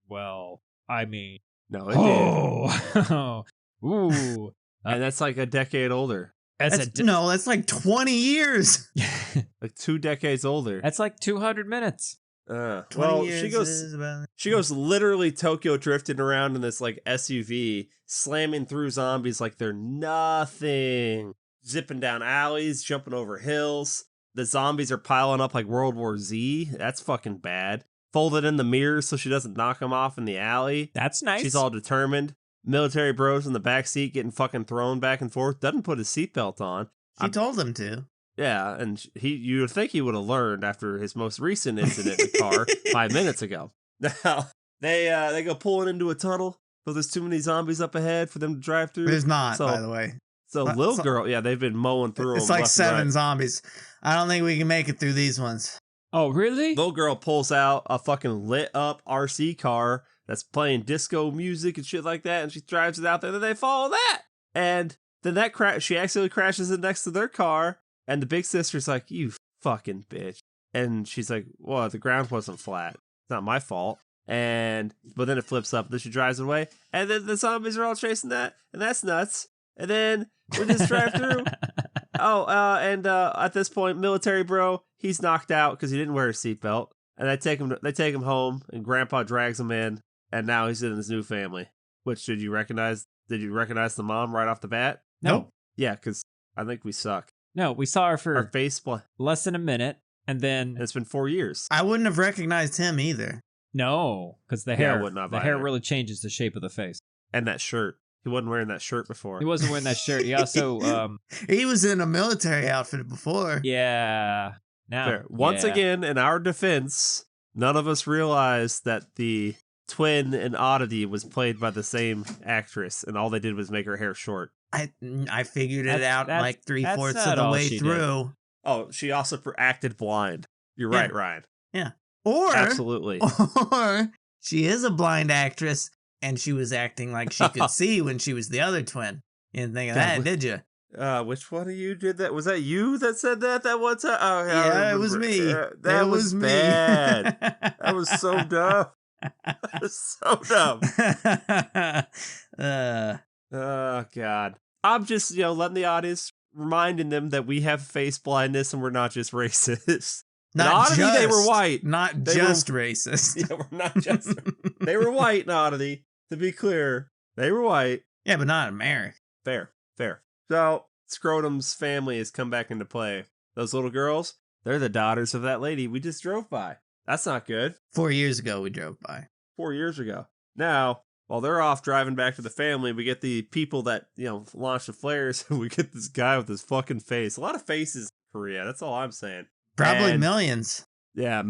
B: well, I mean...
C: No, it did.
B: Oh! Ooh.
C: And that's like a decade older.
A: No, that's like 20 years.
C: Like 2 decades older.
B: That's like 200 minutes.
A: 20
C: Well,
A: years is about...
C: she goes literally Tokyo drifting around in this like SUV, slamming through zombies like they're nothing. Zipping down alleys, jumping over hills. The zombies are piling up like World War Z. That's fucking bad. Folded in the mirrors so she doesn't knock them off in the alley.
B: That's nice.
C: She's all determined. Military bros in the back seat getting fucking thrown back and forth. Doesn't put his seatbelt on.
A: She told him to.
C: Yeah, and you would think he would have learned after his most recent incident in the car 5 minutes ago. Now they go pulling into a tunnel, but there's too many zombies up ahead for them to drive through.
A: There's not,
C: So-
A: by the way.
C: So
A: But-
C: little
A: so-
C: girl, yeah, they've been mowing through
A: It's
C: them.
A: like
C: left and
A: 7
C: right.
A: zombies. I don't think we can make it through these ones.
B: Oh, really?
C: Little girl pulls out a fucking lit up RC car that's playing disco music and shit like that, and she drives it out there, and they follow that. And then she accidentally crashes in next to their car, and the big sister's like, "You fucking bitch," and she's like, "Well, the ground wasn't flat. It's not my fault." But then it flips up, and then she drives away, and then the zombies are all chasing that, and that's nuts. And then we just drive through. At this point, military bro, he's knocked out because he didn't wear a seatbelt, and they take him home, and Grandpa drags him in, and now he's in his new family. Which did you recognize? Did you recognize the mom right off the bat?
B: No.
C: Yeah, because I think we suck.
B: No, we saw her for
C: Our face
B: less than a minute, and then
C: it's been 4 years.
A: I wouldn't have recognized him either.
B: no, because the
C: Yeah, I
B: hair,
C: wouldn't have
B: the hair
C: either.
B: really changes the shape of the face.
C: And that shirt. He wasn't wearing that shirt before.
B: He wasn't wearing that shirt. He also,
A: He was in a military outfit before.
B: yeah. Now,
C: Fair. Once
B: yeah.
C: again, in our defense, none of us realized that the twin in Oddity was played by the same actress, and all they did was make her hair short.
A: I figured it
B: That's-
A: out
B: that's-
A: like
B: that's
A: 3/4
B: not
A: of the
B: all
A: way
B: she did.
A: through.
C: Oh, she also acted blind. You're right, Ryan.
A: Or
C: Absolutely.
A: Or she is a blind actress and she was acting like she could see when she was the other twin. You didn't think of that, did you?
C: Which one of you did that? Was that you that said that one time? Oh,
A: Yeah, it was me.
C: That
A: It
C: was
A: me.
C: bad. That was so dumb. That was so dumb. Oh, God. I'm just, letting the audience, reminding them that we have face blindness and we're not just racist. In Oddity, they were white.
A: Not
C: They
A: just racist.
C: Yeah, we're not just. They were white in Oddity, to be clear. They were white.
A: Yeah, but not American.
C: Fair. So, Scrotum's family has come back into play. Those little girls, they're the daughters of that lady we just drove by. That's not good.
A: 4 years ago, we drove by.
C: 4 years ago. Now, while they're off driving back to the family, we get the people that, launch the flares, and we get this guy with his fucking face. A lot of faces in Korea, that's all I'm saying.
A: Probably
C: And-
A: millions.
C: Yeah,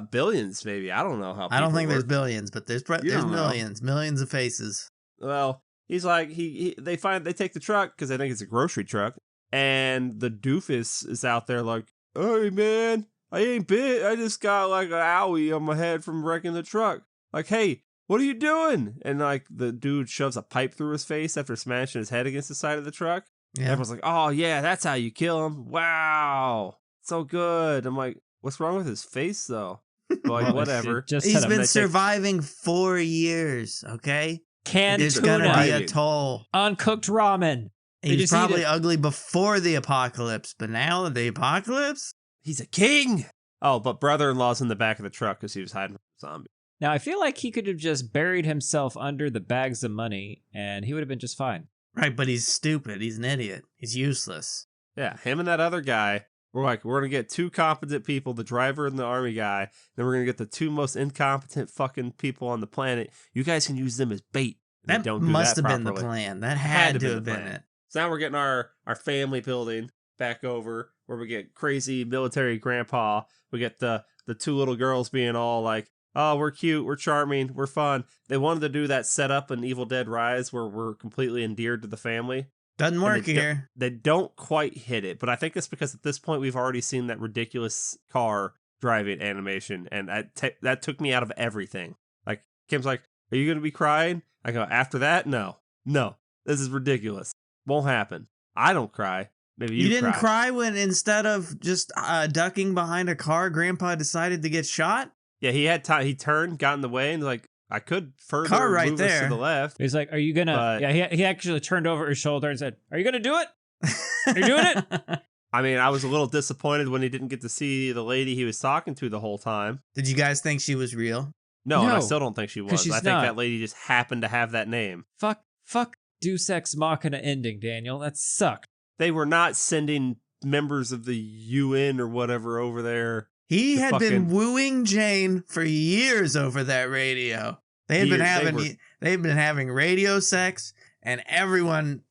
C: billions maybe. I don't know how.
A: I don't
C: people
A: think there's
C: work.
A: billions, but there's
C: don't know.
A: millions of faces.
C: Well, he's like they take the truck because they think it's a grocery truck, and the doofus is out there like, "Hey man, I ain't bit. I just got like an owie on my head from wrecking the truck. Like, hey, what are you doing?" And like the dude shoves a pipe through his face after smashing his head against the side of the truck.
A: Yeah.
C: Everyone's like, "Oh yeah, that's how you kill him. Wow, so good." I'm like, what's wrong with his face though? But like,
B: Well,
C: whatever.
B: it just
A: He's
B: had a
A: been surviving 4 years, okay?
B: canned
A: There's
B: tuna,
A: gonna be a
C: Right.
A: toll.
B: uncooked ramen.
A: He was
B: just eat
A: probably
B: it.
A: ugly before the apocalypse, but now the apocalypse?
C: He's a king. Oh, but brother-in-law's in the back of the truck because he was hiding from a zombie.
B: Now, I feel like he could have just buried himself under the bags of money, and he would have been just fine.
A: Right, but he's stupid. He's an idiot. He's useless.
C: Yeah, him and that other guy. We're going to get two competent people, the driver and the army guy. Then we're going to get the two most incompetent fucking people on the planet. You guys can use them as bait. They
A: That
C: don't do
A: must
C: that
A: have been the
C: properly.
A: plan. That had to have
C: the
A: been
C: plan.
A: it.
C: So now we're getting our family building back over where we get crazy military grandpa. We get the two little girls being all like, "Oh, we're cute, we're charming, we're fun." They wanted to do that setup in Evil Dead Rise where we're completely endeared to the family.
A: Doesn't work
C: they
A: here.
C: They don't quite hit it, but I think it's because at this point we've already seen that ridiculous car driving animation, and that took me out of everything. Like, Kim's like, "Are you going to be crying?" I go, "After that, no. This is ridiculous. Won't happen." I don't cry. Maybe you
A: didn't cry when instead of just ducking behind a car, Grandpa decided to get shot?
C: Yeah, he had time. He turned, got in the way, and like, I could further
A: Car right
C: move us
A: there.
C: to the left.
B: He's like, "Are you gonna?"
C: But-
B: Yeah, he actually turned over his shoulder and said, "Are you gonna do it? Are you doing it?"
C: I mean, I was a little disappointed when he didn't get to see the lady he was talking to the whole time.
A: Did you guys think she was real?
C: No, and I
B: No,
C: still don't think she
B: 'cause
C: was.
B: she's
C: I think
B: not.
C: that lady just happened to have that name.
B: Fuck Deus Ex Machina ending, Daniel. That sucked.
C: They were not sending members of the UN or whatever over there.
A: He
C: The
A: had been
C: fucking-
A: wooing Jane for years over that radio. They had been having radio sex, and everyone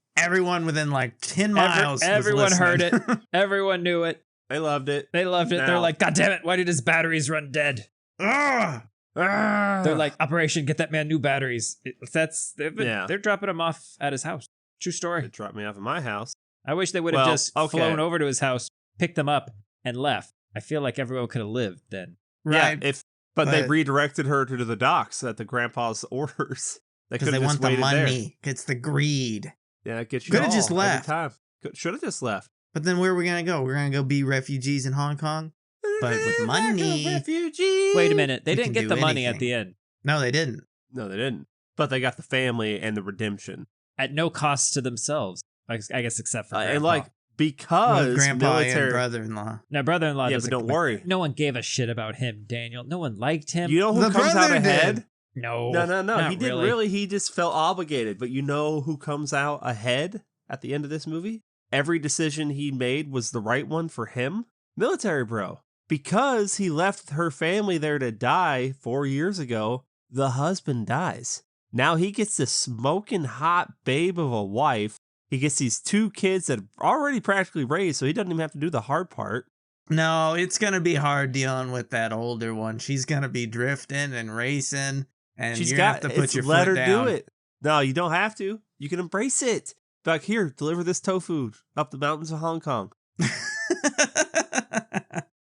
A: within like 10 miles. was
B: Everyone heard it.
A: listening.
B: Everyone knew it.
C: They loved it.
B: They loved it. They're
C: Now-
B: like, "God damn it! Why did his batteries run dead?"
A: Ugh.
B: They're like, "Operation, get that man new batteries."
C: Yeah.
B: They're dropping him off at his house. True
C: They
B: story.
C: dropped me off at my house.
B: I wish they would have
C: Well,
B: just
C: okay.
B: flown over to his house, picked them up, and left. I feel like everyone could have lived then.
A: Right.
C: Yeah, but they
A: but-
C: redirected her to the docks at the grandpa's orders. They
A: Because
C: could
A: they
C: have
A: want
C: just
A: the
C: waited there.
A: money. It's the greed.
C: Yeah, it gets you
A: Coulda
C: all
A: just
C: every
A: left.
C: time. Should have just left.
A: But then where are we gonna go? We're gonna go be refugees in Hong Kong, but with money.
C: Refugee.
B: Wait a minute. They
A: We
B: didn't
A: can
B: get
A: do
B: the money at
A: anything.
B: the end.
A: No, they didn't.
C: No, they didn't. But they got the family and the redemption.
B: At no cost to themselves. I guess except for Grandpa.
C: And like,
A: Well,
C: because
A: grandpa
C: military.
A: and brother-in-law.
B: Now, brother-in-law
C: Yeah,
B: doesn't.
C: but don't worry.
B: No one gave a shit about him, Daniel. No one liked him.
C: You know who
A: The
C: comes out
A: brother
C: ahead?
A: did.
B: No.
C: No.
B: not
C: He didn't really. He just felt obligated. But you know who comes out ahead at the end of this movie? Every decision he made was the right one for him. Military bro. Because he left her family there to die 4 years ago, the husband dies. Now he gets this smoking hot babe of a wife. He gets these 2 kids that are already practically raised, so he doesn't even have to do the hard part.
A: No, it's gonna be hard dealing with that older one. She's gonna be drifting and racing, and
C: She's
A: you're
C: got
A: gonna have to put
C: it's
A: your
C: let
A: foot
C: her
A: down.
C: do it. No, you don't have to. You can embrace it. Be like, here, deliver this tofu up the mountains of Hong Kong.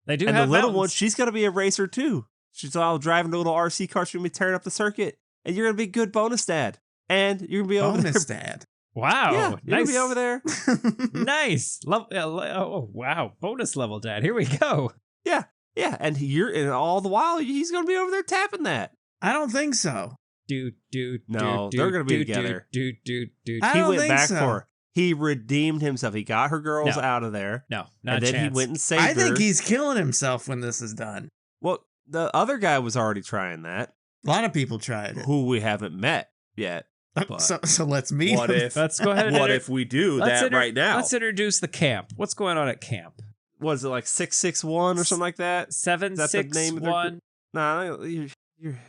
B: They do
C: And
B: have
C: the little one,
B: mountains.
C: she's gonna be a racer too. She's all driving a little RC car. She's gonna be tearing up the circuit, and you're gonna be good bonus dad. And you're gonna be over
A: Bonus
C: there.
A: dad.
B: Wow.
C: Yeah, you're
B: nice.
C: gonna be over there.
B: Nice. Oh, wow. Bonus level, Dad. Here we go.
C: Yeah, and all the while he's gonna be over there tapping that.
A: I don't think so.
C: No, they're gonna be together.
A: I
C: He
A: don't
C: went
A: think
C: back
A: so.
C: for her. He redeemed himself. He got her girls
B: No.
C: out of there,
B: No, not
C: and
B: a
C: then
B: chance.
C: he went and saved
A: I
C: her.
A: think he's killing himself when this is done.
C: Well, the other guy was already trying that,
A: A lot of people tried it.
C: who we haven't met yet. But
A: So let's meet
C: what
A: him.
C: if?
B: Let's go ahead and
C: What if we do that right now?
B: Let's introduce the camp. What's going on at camp?
C: What is it, like 661 or something like that? Is that the name of their
B: 761.
C: Nah,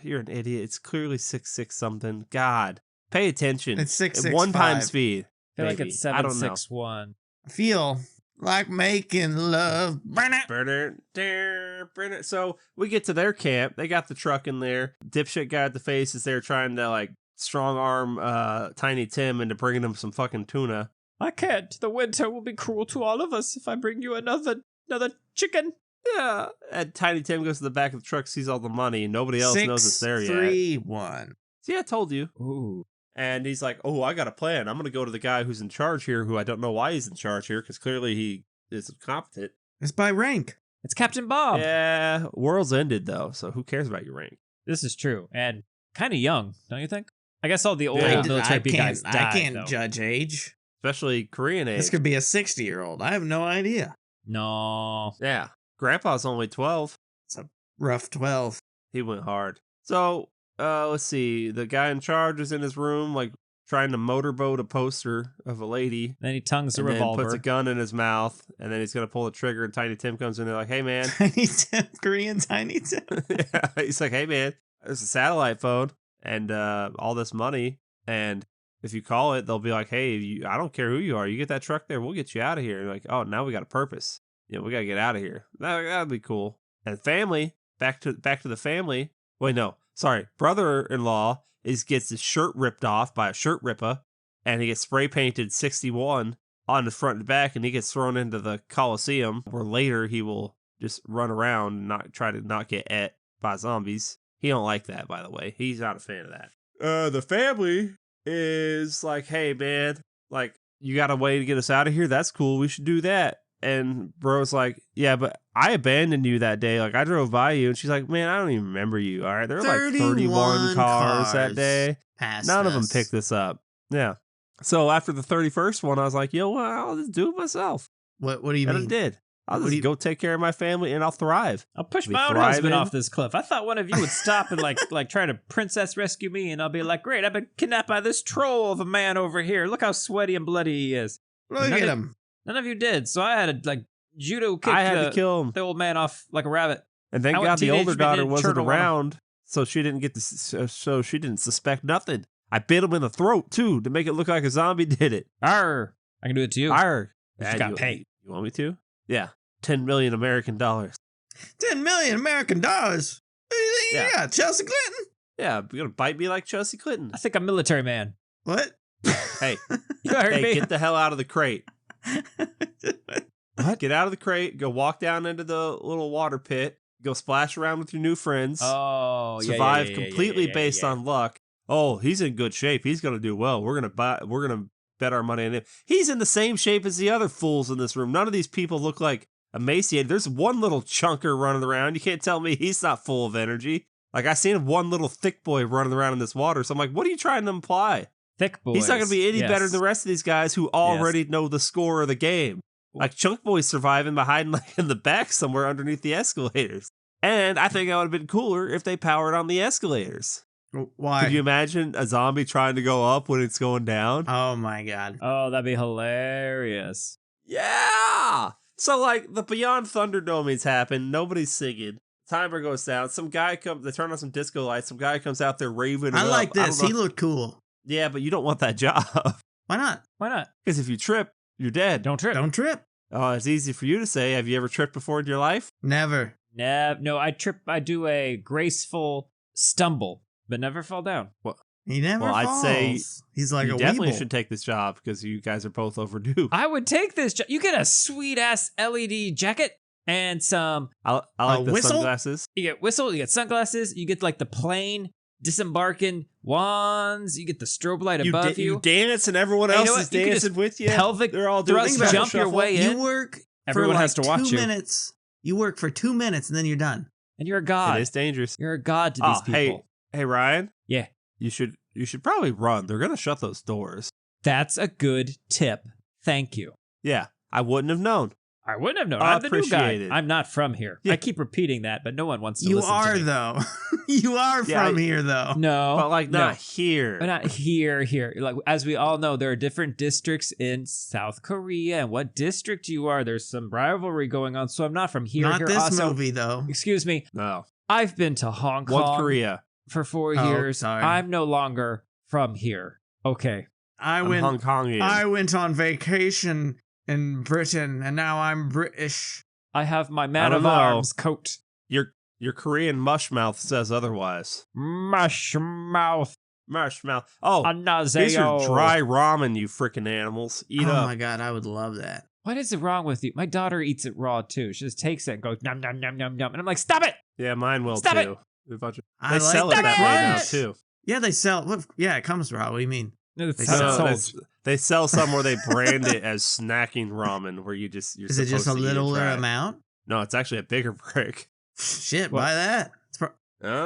C: you're an idiot. It's clearly 66 something. God, pay attention.
A: It's
C: At
A: 665.
C: 1 time speed.
B: I feel like
C: maybe.
B: it's
C: I don't know.
B: 761.
A: I feel like making love. Burn it.
C: Burn it. So we get to their camp. They got the truck in there. Dipshit guy at the face is there trying to like strong arm Tiny Tim into bringing him some fucking tuna.
B: I can't. The winter will be cruel to all of us if I bring you another chicken.
C: Yeah. And Tiny Tim goes to the back of the truck, sees all the money, and nobody else knows it's there yet.
A: 631.
C: See, I told you.
B: Ooh.
C: And he's like, oh, I got a plan. I'm going to go to the guy who's in charge here, who I don't know why he's in charge here, because clearly he is competent.
A: It's by rank.
B: It's Captain Bob.
C: Yeah, world's ended, though, so who cares about your rank?
B: This is true. And kind of young, don't you think? I guess all the old
C: Yeah.
B: military guys died,
A: I can't
B: though.
A: judge age.
C: Especially Korean age.
A: This could be a 60-year-old. I have no idea.
B: No.
C: Yeah. Grandpa's only 12.
A: It's a rough 12.
C: He went hard. So, let's see. The guy in charge is in his room, like, trying to motorboat a poster of a lady.
B: Then he tongues a
C: And then
B: revolver.
C: puts a gun in his mouth, and then he's going to pull the trigger, and Tiny Tim comes in there like, hey, man.
A: Tiny Tim, Korean Tiny Tim.
C: Yeah, he's like, hey, man, there's a satellite phone and all this money, and if you call it, they'll be like, hey, I don't care who you are. You get that truck there, we'll get you out of here. And you're like, oh, now we got a purpose. Yeah, we got to get out of here. That'd be cool. And family, back to the family. Wait, no, sorry. Brother-in-law gets his shirt ripped off by a shirt ripper, and he gets spray painted 61 on the front and back, and he gets thrown into the Coliseum, where later he will just run around and not get ate by zombies. He don't like that, by the way. He's not a fan of that. The family is like, hey, man, like, you got a way to get us out of here? That's cool. We should do that. And bro's like, yeah, but I abandoned you that day. Like, I drove by you. And she's like, man, I don't even remember you. All right. There were like 31 cars that day. None of them picked this up. Yeah. So after the 31st one, I was like, yo, well, I'll just do it myself.
A: What do you
C: And
A: mean?
C: I did. I'll
A: What
C: just
A: do you-
C: go take care of my family and I'll thrive.
B: I'll push
C: Be
B: my own husband
C: thriving.
B: off this cliff. I thought one of you would stop and like try to princess rescue me, and I'll be like, great, I've been kidnapped by this troll of a man over here. Look how sweaty and bloody he is.
A: Look
B: None
A: at
B: of-
A: him.
B: None of you did, so I had to like judo kick
C: I had to kill him.
B: the old man off like a rabbit.
C: And thank
B: I went
C: God the
B: Teenage
C: older
B: Mutant
C: daughter
B: Ninja
C: wasn't
B: Turtle on him.
C: around, so she didn't get so she didn't suspect nothing. I bit him in the throat too to make it look like a zombie did it.
B: Arr! I can do it to you.
C: Arr.
B: You just got paid.
C: You want me to? Yeah. 10 million American dollars.
A: 10 million American dollars. What do you think
C: Yeah.
A: you got? Chelsea Clinton?
C: Yeah, you're gonna bite me like Chelsea Clinton.
B: I think I'm military man.
A: What?
C: Hey,
B: You heard
C: hey,
B: me.
C: get the hell out of the crate. What? Get out of the crate. Go walk down into the little water pit. Go splash around with your new friends.
B: Oh, yeah,
C: Survive
B: yeah, yeah,
C: completely
B: yeah,
C: based
B: yeah.
C: on luck. Oh, he's in good shape. He's gonna do well. We're gonna bet our money on him. He's in the same shape as the other fools in this room. None of these people look like emaciated. There's one little chunker running around. You can't tell me he's not full of energy. Like, I seen one little thick boy running around in this water. So I'm like, what are you trying to imply?
B: Thick boys.
C: He's not going to be any better than the rest of these guys who already know the score of the game. Like, Chunk Boy's surviving by hiding like in the back somewhere underneath the escalators. And I think that would have been cooler if they powered on the escalators.
A: Why?
C: Could you imagine a zombie trying to go up when it's going down?
A: Oh my god.
B: Oh, that'd be hilarious.
C: Yeah! So, like, the Beyond Thunderdomings happen. Nobody's singing. Timer goes down. Some guy comes. They turn on some disco lights. Some guy comes out there raving.
A: I like this. He looked cool.
C: Yeah, but you don't want that job.
A: Why not?
B: Why not?
C: Because if you trip, you're dead.
B: Don't trip.
A: Don't trip.
C: Oh, it's easy for you to say. Have you ever tripped before in your life?
A: Never.
B: No, I trip. I do a graceful stumble, but never fall down.
C: Well,
A: He never falls.
C: I'd say
A: he's like
C: you
A: a
C: definitely
A: weeble.
C: should take this job because you guys are both overdue.
B: I would take this. You get a sweet ass LED jacket and some.
C: I like the
A: whistle?
C: sunglasses.
B: You get whistle. You get sunglasses. You get like the plane disembarking wands. You get the strobe light above you.
C: You dance and everyone
B: Hey, you
C: else
B: know
C: is
B: what? You can
C: dancing
B: just
C: with you.
B: pelvic
C: They're all doing
B: thrust,
C: the
B: jump your
C: shuffle.
B: way in.
A: You work
B: Everyone
A: for
B: has to
A: like
B: watch
A: 2
B: you.
A: minutes. You work for 2 minutes and then you're done.
B: And you're a god.
C: It is dangerous.
B: You're a god to these people.
C: Hey, Ryan.
B: Yeah.
C: You should probably run. They're gonna shut those doors.
B: That's a good tip. Thank you.
C: Yeah, I wouldn't have known.
B: I wouldn't have known. I'm the new guy.
C: Appreciate it.
B: I'm not from here.
C: Yeah.
B: I keep repeating that, but no one wants to
A: You
B: listen to
A: are
B: me.
A: though. You are
C: Yeah,
A: from here though.
B: No.
C: But like not
B: no.
C: here.
B: But not here. Like, as we all know, there are different districts in South Korea, and what district you are, there's some rivalry going on. So I'm not from here.
A: Not
B: here
A: this
B: also,
A: movie though.
B: Excuse me.
C: No.
B: I've been to Hong Kong
C: One Korea.
B: for 4
A: Oh,
B: years.
A: sorry.
B: I'm no longer from here. Okay.
C: I'm Hong Kongian.
A: I went on vacation in Britain and now I'm British.
B: I have my man
C: don't
B: of
C: know.
B: arms coat.
C: Your Korean mush mouth says otherwise.
B: Mush mouth.
C: Mush mouth. Oh,
B: Anazeo.
C: here's your dry ramen, you freaking animals. Eat
A: oh
C: up.
A: my god, I would love that.
B: What is wrong with you? My daughter eats it raw too. She just takes it and goes nom nom nom nom nom. And I'm like, stop it!
C: Yeah, mine will
B: Stop
C: too. A bunch of,
A: I
C: they
A: like
C: sell it that way now
A: crunch.
C: too.
A: Yeah, they sell. Yeah, it comes raw. What do you mean?
B: No, it's
A: They
B: how
A: sell-
B: it's sold.
C: They sell some where they brand it as snacking ramen, where you're
A: Is it just
C: supposed
A: a
C: to eat it
A: littler
C: dry.
A: amount?
C: No, it's actually a bigger brick.
A: Shit,
B: What?
A: buy that.
C: That's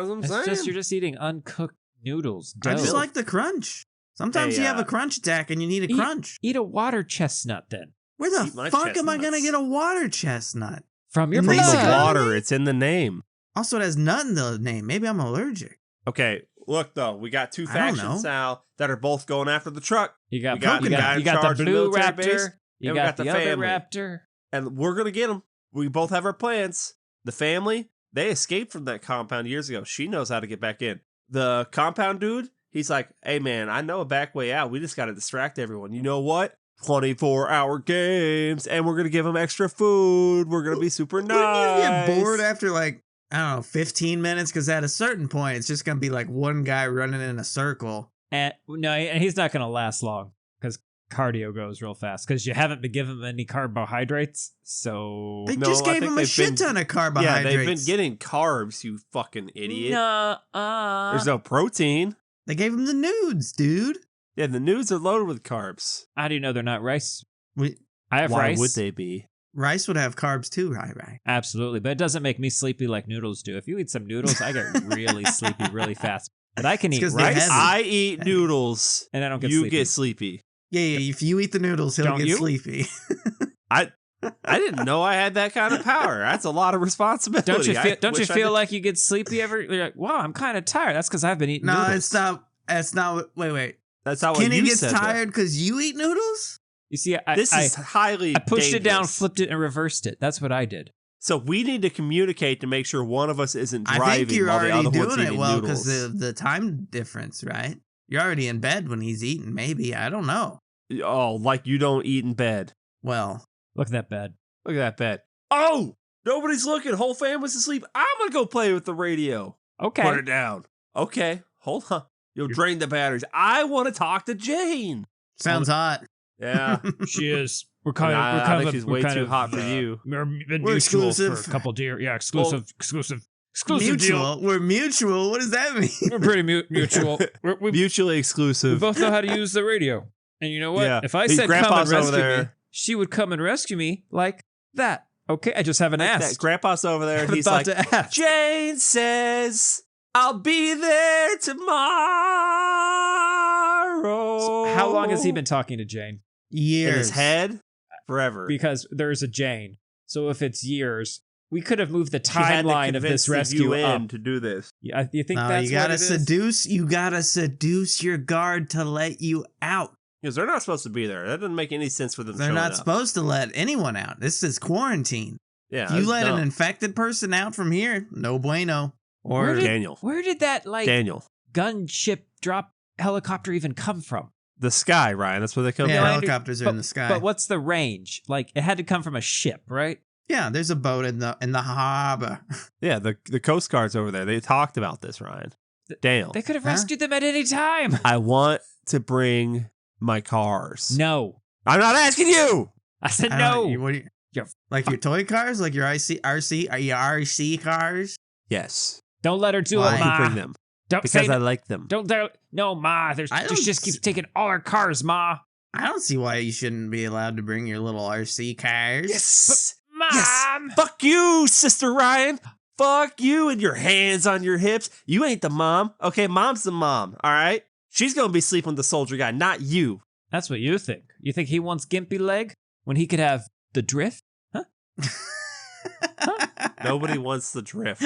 C: what I'm
B: It's
C: saying.
B: just you're just eating uncooked noodles.
A: I just
B: dough.
A: like the crunch. Sometimes
C: Hey,
A: you have a crunch attack and you need a
B: eat-
A: crunch.
B: Eat a water chestnut then.
A: Where
C: Eat my
A: the fuck am I gonna
C: chestnuts.
A: get a water chestnut?
B: From your
A: In
C: From
A: Please
C: the
A: say
B: blood.
C: water, it's in the name.
A: Also, it has nut in the name. Maybe I'm allergic.
C: Okay, look though, we got two
A: I don't
C: factions
A: know.
C: now that are both going after the truck,
B: You got
C: We got
B: you
C: the guy
B: got,
C: in
B: you got
C: charge
B: the
C: of the
B: blue
C: military
B: raptor.
C: base,
B: You
C: and we
B: got
C: got
B: the
C: the
B: other
C: family.
B: raptor.
C: and we're gonna get them. We both have our plans. The family, they escaped from that compound years ago. She knows how to get back in. The compound dude, he's like, hey man, I know a back way out. We just gotta distract everyone. You know what? 24-hour games, and we're gonna give them extra food. We're gonna be super nice.
A: Wouldn't you get bored after like, I don't know, 15 minutes? Because at a certain point, it's just gonna be like one guy running in a circle.
B: And no, and he's not gonna last long because cardio goes real fast. Because you haven't been giving him any carbohydrates, so
A: They
C: No,
A: just
C: I
A: gave
C: think
A: him a
C: they've
A: shit
C: been-
A: ton of
C: Yeah,
A: carbohydrates.
C: they've been getting carbs, you fucking idiot. There's no protein.
A: They gave him the nudes, dude.
C: Yeah, the nudes are loaded with carbs.
B: How do you know they're not rice?
A: We,
B: I have
C: Why
B: rice.
C: would they be?
A: rice would have carbs too, right?
B: Absolutely, but it doesn't make me sleepy like noodles do. If you eat some noodles, I get really sleepy really fast. But I can
A: It's
B: eat
A: 'cause they're
B: rice
A: heavy.
C: I eat noodles.
B: and I don't get
C: You
B: sleepy.
C: get sleepy.
A: Yeah, if you eat the noodles, he'll
B: Don't
A: get
B: you?
A: sleepy.
C: I didn't know I had that kind of power. That's a lot of responsibility.
B: Don't you
C: I
B: feel? Don't you
C: wish I
B: feel
C: did-
B: like you get sleepy every? You're like, wow, I'm kind of tired. That's because I've been eating
A: No,
B: noodles.
A: it's not. It's not. Wait.
C: That's not what
A: Kenny
C: you
A: gets
C: said. though.
A: tired because you eat noodles?
B: You see,
C: This is highly
B: I pushed it down,
C: dangerous.
B: flipped it, and reversed it. That's what I did.
C: So we need to communicate to make sure one of us isn't driving
A: I think you're
C: while the
A: already
C: other one's
A: doing it
C: eating
A: well
C: noodles.
A: because the time difference, right? You're already in bed when he's eating. Maybe I don't know.
C: Oh, like you don't eat in bed.
A: Well,
B: Look at that bed.
C: Look at that bed. Oh, nobody's looking. Whole family's asleep. I'm gonna go play with the radio.
B: Okay.
C: Put it down. Okay, hold on. You'll drain the batteries. I want to talk to Jane.
A: sounds hot.
C: Yeah.
B: She is. We're
C: Nah, I think she's way too hot for you.
B: We're been
A: We're
B: mutual
A: exclusive.
B: for a couple deer. Yeah, exclusive deal.
A: Mutual. We're mutual. What does that mean?
B: We're pretty mutual. We
C: Mutually
B: we
C: exclusive.
B: both know how to use the radio. And you know what?
C: Yeah.
B: If I
C: Hey,
B: said come and
C: Grandpa's over
B: rescue me,
C: there.
B: she would come and rescue me like that. Okay, I just haven't
C: Like that.
B: asked.
C: Grandpa's over there, and
B: I'm
C: he's
B: about
C: like,
B: to ask.
C: Jane says, I'll be there tomorrow.
B: So how long has he been talking to Jane?
A: Years.
C: In his head? Forever.
B: Because there's a Jane. So if it's years, we could have moved the
C: She had to
B: timeline of
C: convince
B: this
C: the
B: rescue
C: UN
B: up.
C: to do this.
B: Yeah, you think
A: No,
B: that's
A: you gotta
B: what it is?
A: seduce. You gotta seduce your guard to let you out.
C: Because they're not supposed to be there. That doesn't make any sense for them
A: They're
C: showing
A: not
C: up.
A: supposed to let anyone out. This is quarantine.
C: Yeah,
A: If you
C: that's
A: let
C: dumb.
A: an infected person out from here, no bueno.
B: Where
A: Or
B: did-
C: Daniel.
B: Where did that
C: Daniel.
B: gunship drop helicopter even come from?
C: The sky, Ryan. That's where they come
A: yeah,
B: I
C: from.
B: under-
A: helicopters are
B: but,
A: in the sky.
B: But what's the range? Like it had to come from a ship, right?
A: Yeah, there's a boat in the harbor.
C: Yeah, the Coast Guard's over there. They talked about this, Ryan. Daniel.
B: They could have
A: Huh?
B: rescued them at any time.
C: I want to bring my cars.
B: No.
C: I'm not asking you.
B: I said
A: I don't know,
B: no.
A: what do you,
B: You're
A: like your toy cars, like your RC cars.
C: Yes.
B: Don't let her do
A: Why?
B: it,
C: I
B: Ma.
C: can bring them
B: Don't
C: because
B: say
C: I like them.
B: Don't no, Ma. There's
A: I don't
B: just keeps
A: s-
B: taking all our cars, Ma.
A: I don't see why you shouldn't be allowed to bring your little RC cars.
C: Yes.
B: Mom.
C: Yes. Fuck you, Sister Ryan. Fuck you and your hands on your hips. You ain't the mom. Okay, mom's the mom. All right. She's gonna be sleeping with the soldier guy, not you.
B: That's what you think. You think he wants gimpy leg when he could have the drift?
C: Nobody wants the drift.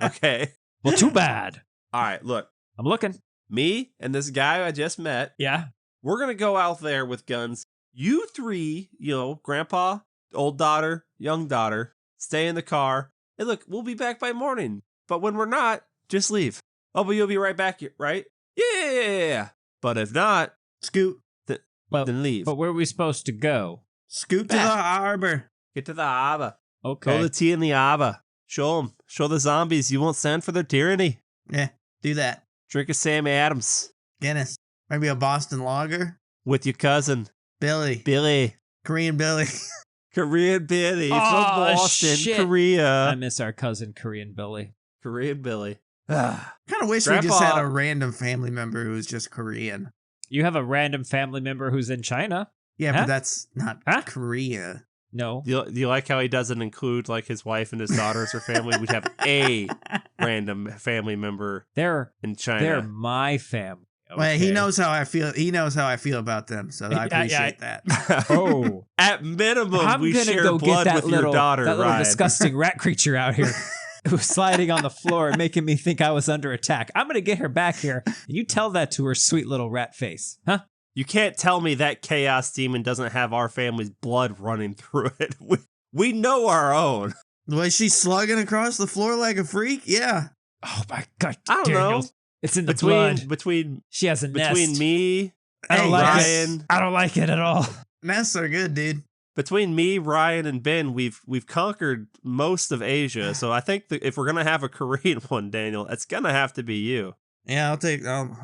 C: Okay.
B: Well, too bad.
C: All right. Look,
B: I'm looking.
C: me and this guy I just met.
B: Yeah.
C: We're gonna go out there with guns. You three, grandpa, old daughter, young daughter, stay in the car. And look, we'll be back by morning. But when we're not, just leave. Oh, but you'll be right back, right? Yeah. But if not,
A: Scoot,
C: then leave.
B: But where are we supposed to go?
A: scoot to the harbor.
C: Get to the Ava.
B: Okay.
C: Throw the tea in the Ava. Show them. Show the zombies you won't stand for their tyranny.
A: Yeah, do that.
C: Drink a Sam Adams
A: Guinness, maybe a Boston Lager.
C: with your cousin,
A: Billy,
C: Billy.
A: Korean Billy.
C: Korean Billy from
B: Oh,
C: Boston,
B: shit.
C: Korea.
B: I miss our cousin Korean Billy.
C: Korean Billy.
A: Kind of wish we just
C: Grandpa-
A: had a random family member who was just Korean.
B: You have a random family member who's in China?
A: Yeah,
B: Huh?
A: but that's not
B: Huh?
A: Korea.
B: No.
C: Do you like how he doesn't include like his wife and his daughters or family? We'd have a random family member
B: They're
C: in China.
B: they're my family.
A: Well, he
B: Okay.
A: knows how I feel. He knows how I feel about them, so I appreciate that.
B: Oh.
C: At minimum,
B: I'm
C: we
B: gonna
C: share
B: go
C: blood
B: get that
C: with
B: little,
C: your daughter,
B: that little
C: Ryan.
B: disgusting rat creature out here who was sliding on the floor and making me think I was under attack. I'm gonna get her back here. And you tell that to her sweet little rat face, huh?
C: You can't tell me that chaos demon doesn't have our family's blood running through it. We know our own.
A: Was she slugging across the floor like a freak? Yeah.
B: Oh my God,
C: I don't
B: Daniel.
C: know.
B: It's in the blood.
C: Between
B: She has a nest.
C: me,
B: I don't
A: Hey,
B: like
C: Ryan,
B: it. I don't like it at all.
A: Nests are good, dude.
C: between me, Ryan, and Ben, we've conquered most of Asia. So I think that if we're gonna have a Korean one, Daniel, it's gonna have to be you.
A: Yeah,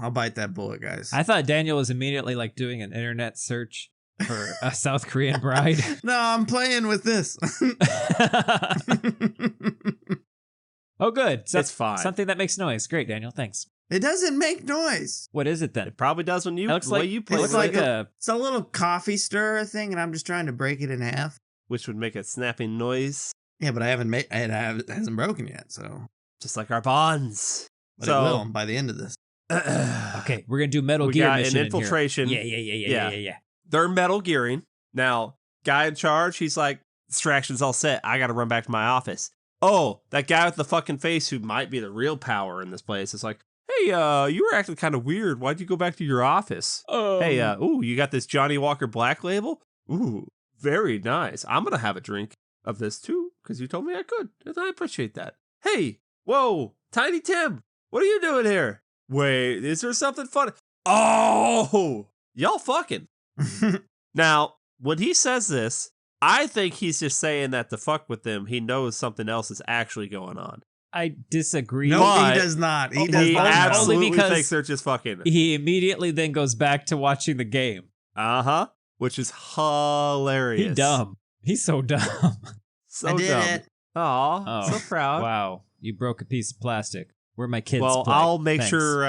A: I'll bite that bullet, guys.
B: I thought Daniel was immediately like doing an internet search for a South Korean bride.
A: No, I'm playing with this.
B: Oh, good.
C: It's fine.
B: Something that makes noise. Great, Daniel. Thanks.
A: It doesn't make noise.
B: What is it then?
C: It probably does when you
B: It looks
C: the way
B: like
C: you
B: it
C: play
B: looks
C: with
B: like
C: it,
B: a.
A: It's a little coffee stirrer thing, and I'm just trying to break it in half.
C: which would make a snapping noise,
A: Yeah, but I haven't made it. Hasn't broken yet, so
C: just like our bonds.
A: but it will by the end of this.
B: Okay, we're gonna do Metal
C: We
B: Gear
C: got an
B: mission in
C: infiltration.
B: here. Yeah.
C: They're Metal Gearing. Now, guy in charge, he's like, distraction's all set. I gotta run back to my office. Oh, that guy with the fucking face who might be the real power in this place is like, hey, you were acting kind of weird. Why'd you go back to your office? Hey, you got this Johnny Walker Black label? Ooh, very nice. I'm gonna have a drink of this too, because you told me I could, and I appreciate that. Hey, whoa, Tiny Tim, what are you doing here? Wait, is there something funny? Oh, y'all fucking. Now, when he says this, I think he's just saying that to fuck with them. He knows something else is actually going on.
B: I disagree.
A: No,
C: But-
A: he does not. He
B: Oh,
A: does
C: He
A: not.
C: absolutely
B: Only because-
C: thinks they're just fucking.
B: He immediately then goes back to watching the game.
C: Uh-huh. Which is hilarious.
B: He's dumb. He's so dumb.
C: So
A: I did
C: dumb.
A: it.
C: Aw,
B: Oh,
C: so proud.
B: Wow, you broke a piece of plastic. where my kids
C: Well,
B: play.
C: I'll make
B: Thanks.
C: sure.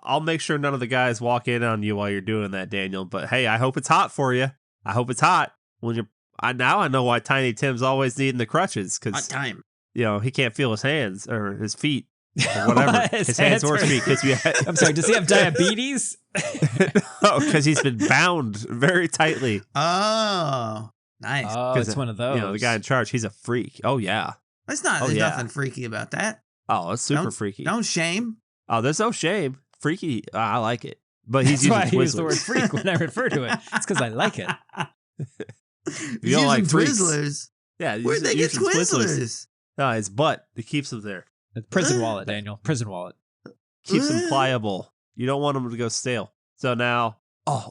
C: I'll make sure none of the guys walk in on you while you're doing that, Daniel. But hey, I hope it's hot for you. I hope it's hot when you're. Now I know why Tiny Tim's always needing the crutches
A: Hot
C: because
A: time.
C: he can't feel his hands or his feet or whatever. his hands or his feet because
B: I'm sorry. Does he have diabetes?
C: No, because he's been bound very tightly.
A: Oh, nice.
B: Oh, it's one of those.
C: The guy in charge, he's a freak. Oh yeah.
A: There's nothing freaky about that.
C: Oh, it's super freaky.
A: Don't shame.
C: Oh, there's no shame. Freaky. I like it. But he's
B: That's why I
C: using
B: use the word
C: Twizzlers.
B: freak when I refer to it. It's because I like it.
C: You don't like freaks.
A: Twizzlers.
C: Yeah,
A: Where'd they get Twizzlers?
C: No, his butt. It keeps him there.
B: Prison wallet, Daniel. Prison wallet.
C: Keeps them pliable. You don't want them to go stale. So now,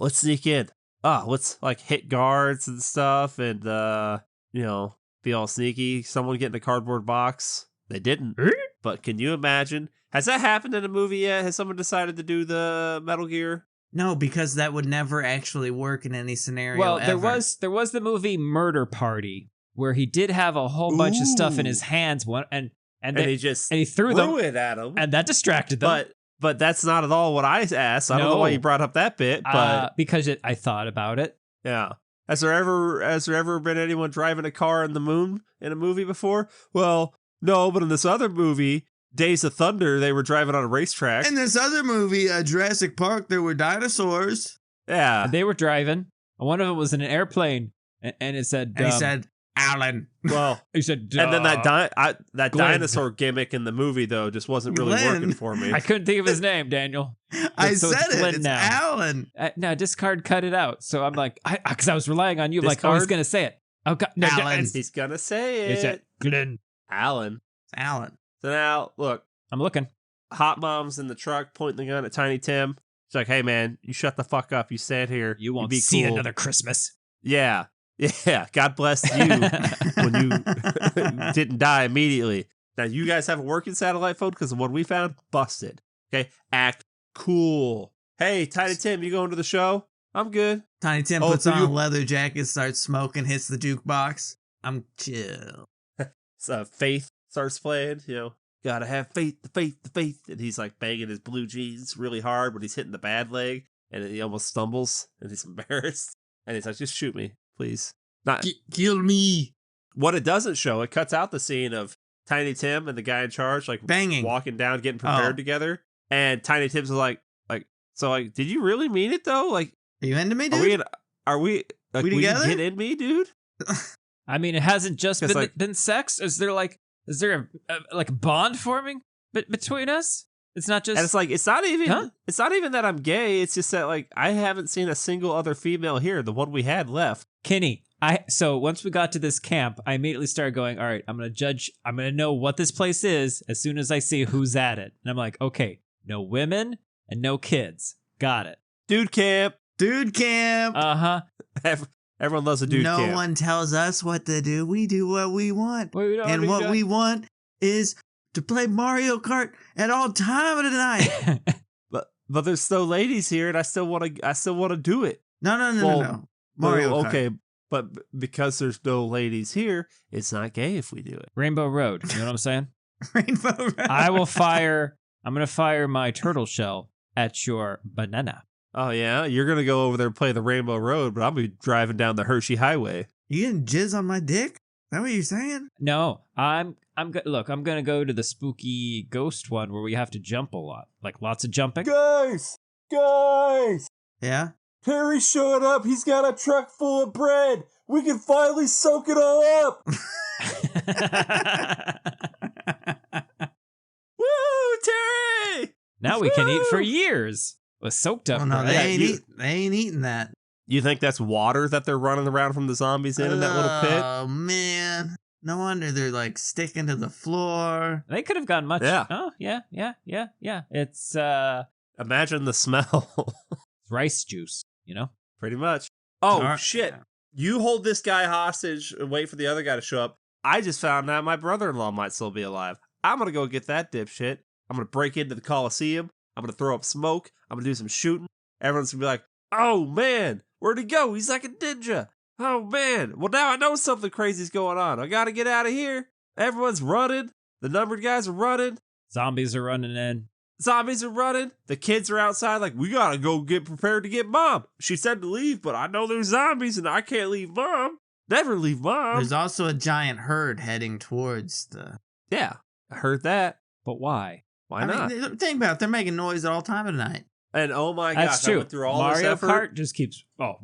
C: let's sneak in. Let's like hit guards and stuff and, be all sneaky. Someone get in a cardboard box. They didn't. But can you imagine? Has that happened in a movie yet? Has someone decided to do the Metal Gear?
A: No, because that would never actually work in any scenario.
B: Well,
A: ever.
B: there was the movie Murder Party where he did have a whole bunch of stuff in his hands. And he threw them
C: it at him.
B: and that distracted them.
C: But that's not at all what I asked. I don't know why you brought up that bit, but
B: because I thought about it.
C: yeah. Has there ever been anyone driving a car in the moon in a movie before? Well, no, but in this other movie, Days of Thunder, they were driving on a racetrack.
A: In this other movie, Jurassic Park, there were dinosaurs.
C: Yeah.
B: And they were driving. And one of them was in an airplane, and it said,
A: And he said, Alan.
C: Well,
B: he said,
C: and then that
B: Glenn.
C: dinosaur gimmick in the movie though just wasn't really
A: Glenn.
C: working for me.
B: I couldn't think of his name, Daniel.
A: I
B: So
A: said
B: it's Glenn
A: it's
B: now.
A: Alan.
B: No, Discard cut it out. So I'm like, because I was relying on you. I'm like, oh, he's
C: Discard?
B: going to say it. Oh, God. No,
A: Alan.
C: He's gonna say
B: It's
C: it.
B: Glenn.
C: Alan.
A: It's Alan.
C: So now, look,
B: I'm looking.
C: Hot Mom's in the truck pointing the gun at Tiny Tim. She's like, hey man, you shut the fuck up. You stand here.
B: You won't
C: be
B: see
C: cool.
B: another Christmas.
C: Yeah. Yeah. God bless you when you didn't die immediately. Now, you guys have a working satellite phone because the one we found, busted. Okay? Act cool. Hey, Tiny Tim, you going to the show? I'm good.
A: Tiny Tim
C: Oh,
A: puts
C: so
A: on
C: you-
A: a leather jacket, starts smoking, hits the jukebox. I'm chill.
C: So Faith starts playing, gotta have faith, the faith, the faith. And he's like banging his blue jeans really hard when he's hitting the bad leg. And he almost stumbles and he's embarrassed. And he's like, just shoot me, please. Not
A: Kill me.
C: What it doesn't show, it cuts out the scene of Tiny Tim and the guy in charge, like
A: Banging.
C: walking down, getting prepared
A: Oh.
C: together. And Tiny Tim's like, did you really mean it though? Like,
A: Are you into me,
C: are
A: dude?
C: we like,
A: We
C: will you
A: together?
C: get in me, dude?
B: I mean, it hasn't just
C: 'Cause,
B: been sex. Is there a bond forming between us? It's not just.
C: And it's like, it's not even
B: Huh?
C: that I'm gay. It's just that like I haven't seen a single other female here. The one we had left.
B: Kenny, so once we got to this camp, I immediately started going, all right, I'm going to judge, I'm going to know what this place is as soon as I see who's at it. And I'm like, okay, no women and no kids. Got it.
C: Dude camp.
A: Dude camp.
B: Uh-huh.
C: Everyone loves a dude
A: no
C: camp.
A: one tells us what to do. We do what we want. And what we want is to play Mario Kart at all time of the night.
C: But there's still ladies here, and I still want to do it.
A: No. Mario Kart.
C: Okay, but because there's no ladies here, it's not gay if we do it.
B: Rainbow Road. You know what I'm saying?
A: Rainbow Road.
B: I'm going to fire my turtle shell at your banana.
C: Oh yeah, you're gonna go over there and play the Rainbow Road, but I'll be driving down the Hershey Highway.
A: You getting jizz on my dick? Is that what you're saying?
B: No, I'm going to go to the spooky ghost one where we have to jump a lot. Like lots of jumping.
C: Guys,
A: Yeah.
C: Harry showed up. He's got a truck full of bread. We can finally soak it all up. Woo, Terry!
B: Now we can eat for years with soaked up
A: Well, no,
B: bread.
A: they ain't eating that.
C: You think that's water that they're running around from the zombies in that little pit?
A: Oh, man. No wonder they're like sticking to the floor.
B: They could have gone much.
C: Yeah.
B: Oh, yeah. It's
C: Imagine the smell.
B: rice juice,
C: Pretty much. Oh,
A: Alright.
C: shit. You hold this guy hostage and wait for the other guy to show up. I just found out my brother-in-law might still be alive. I'm going to go get that dipshit. I'm going to break into the Coliseum. I'm going to throw up smoke. I'm going to do some shooting. Everyone's going to be like, oh, man, where'd he go? He's like a ninja. Oh, man. Well, now I know something crazy's going on. I got to get out of here. Everyone's running. The numbered guys are running.
B: Zombies are running in.
C: Zombies are running. The kids are outside like, we gotta go get prepared to get mom. She said to leave, but I know there's zombies and I can't leave mom. Never leave mom.
A: There's also a giant herd heading towards the...
C: Yeah, I heard that.
B: But why?
C: Why not?
A: Mean, think about it. They're making noise at all time of the night.
C: And oh my gosh,
B: That's true.
C: I went through all
B: Mario
C: this effort.
B: Kart just keeps... Oh,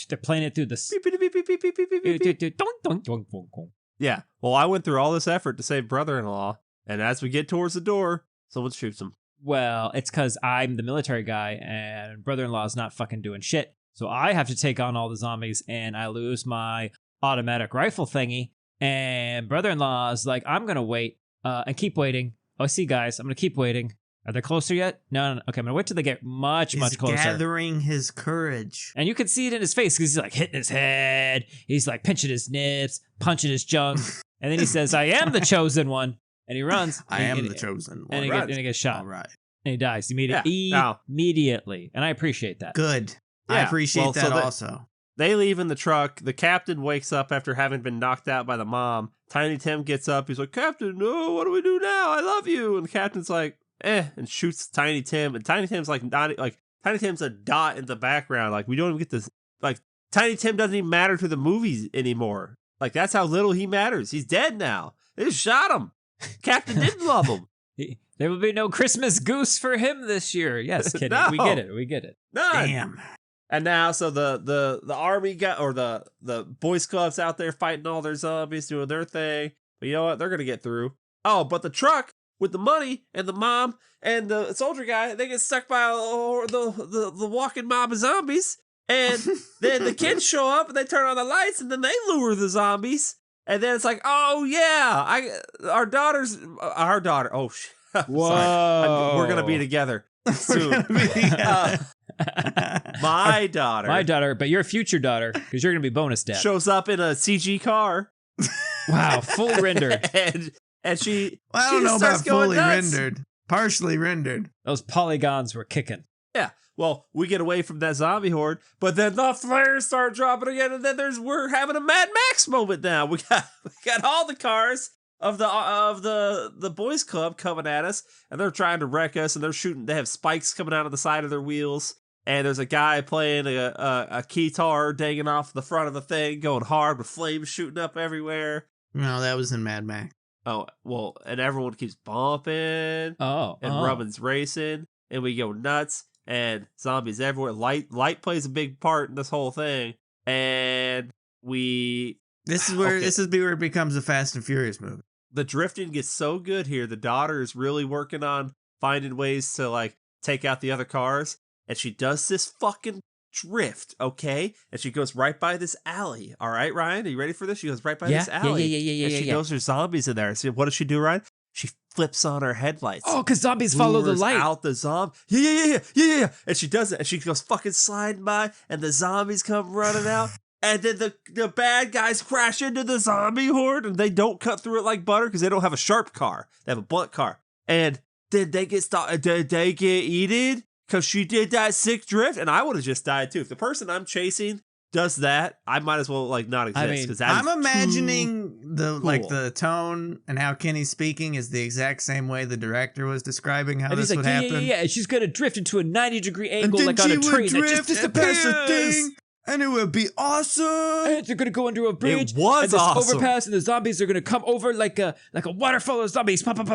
B: they're playing it through this...
C: Beep, beep, beep, beep, beep, beep, beep, beep, beep. Yeah, well, I went through all this effort to save brother-in-law, and as we get towards the door, someone shoots him.
B: Well, it's because I'm the military guy and brother-in-law is not fucking doing shit. So I have to take on all the zombies and I lose my automatic rifle thingy. And brother-in-law is like, I'm going to wait and keep waiting. Oh, I see, guys. I'm going to keep waiting. Are they closer yet? No. Okay, I'm going to wait till they get much closer.
A: He's gathering his courage.
B: And you can see it in his face because he's like hitting his head. He's like pinching his nips, punching his junk. And then he says, I am the chosen one. And he runs.
A: I am the chosen one.
B: And he gets shot.
A: All right.
B: And he dies immediately. Immediately. And I appreciate that.
A: Good.
C: Yeah.
A: I appreciate that also.
C: They leave in the truck. The captain wakes up after having been knocked out by the mom. Tiny Tim gets up. He's like, Captain, no, what do we do now? I love you. And the captain's like, and shoots Tiny Tim. And Tiny Tim's like, Tiny Tim's a dot in the background. Like, we don't even get this. Like, Tiny Tim doesn't even matter to the movies anymore. Like, that's how little he matters. He's dead now. They just shot him. Captain didn't love him.
B: There will be no Christmas goose for him this year. Yes, kidding.
C: No.
B: We get it.
C: None.
A: Damn.
C: And now, so the army got, or the Boy Scouts out there fighting all their zombies, doing their thing. But you know what? They're gonna get through. Oh, but the truck with the money and the mom and the soldier guy, they get stuck by the walking mob of zombies. And then the kids show up and they turn on the lights and then they lure the zombies. And then it's like, oh yeah, our daughter. Oh shit.
B: Whoa.
C: We're gonna be together soon. My daughter,
B: but your future daughter, because you're gonna be bonus dad.
C: shows up in a CG car.
B: Wow, full rendered.
C: and she.
A: I don't know about fully
C: nuts.
A: rendered. Partially rendered.
B: Those polygons were kicking.
C: Yeah. Well, we get away from that zombie horde, but then the flares start dropping again, and then we're having a Mad Max moment now. We got all the cars of the boys club coming at us, and they're trying to wreck us, and they're shooting. They have spikes coming out of the side of their wheels, and there's a guy playing a guitar dangling off the front of the thing, going hard with flames shooting up everywhere.
A: No, that was in Mad Max.
C: Oh well, and everyone keeps bumping. And Robin's racing, and we go nuts. And zombies everywhere. Light plays a big part in this whole thing. And
A: This is where it becomes a Fast and Furious movie.
C: The drifting gets so good here. The daughter is really working on finding ways to like take out the other cars. And she does this fucking drift, okay? And she goes right by this alley. All right, Ryan, are you ready for this? She goes right by this alley.
B: Yeah.
C: And she knows there's zombies in there. So what does she do, Ryan? She flips on her headlights.
B: Oh, because zombies follow the light.
C: Out the zombie. Yeah. And she does it. And she goes fucking sliding by. And the zombies come running out. And then the bad guys crash into the zombie horde. And they don't cut through it like butter because they don't have a sharp car. They have a blunt car. And then they get eaten because she did that sick drift. And I would have just died too. If the person I'm chasing does that, I might as well like not exist.
A: I'm imagining the tone and how Kenny's speaking is the exact same way the director was describing how this would happen.
B: Yeah. She's gonna drift into a 90-degree angle like on a train that just disappears.
A: And it would be awesome.
B: And they're gonna go under a bridge.
C: It was
B: and this
C: awesome.
B: overpass, and the zombies are gonna come over like a waterfall of zombies. Pop, and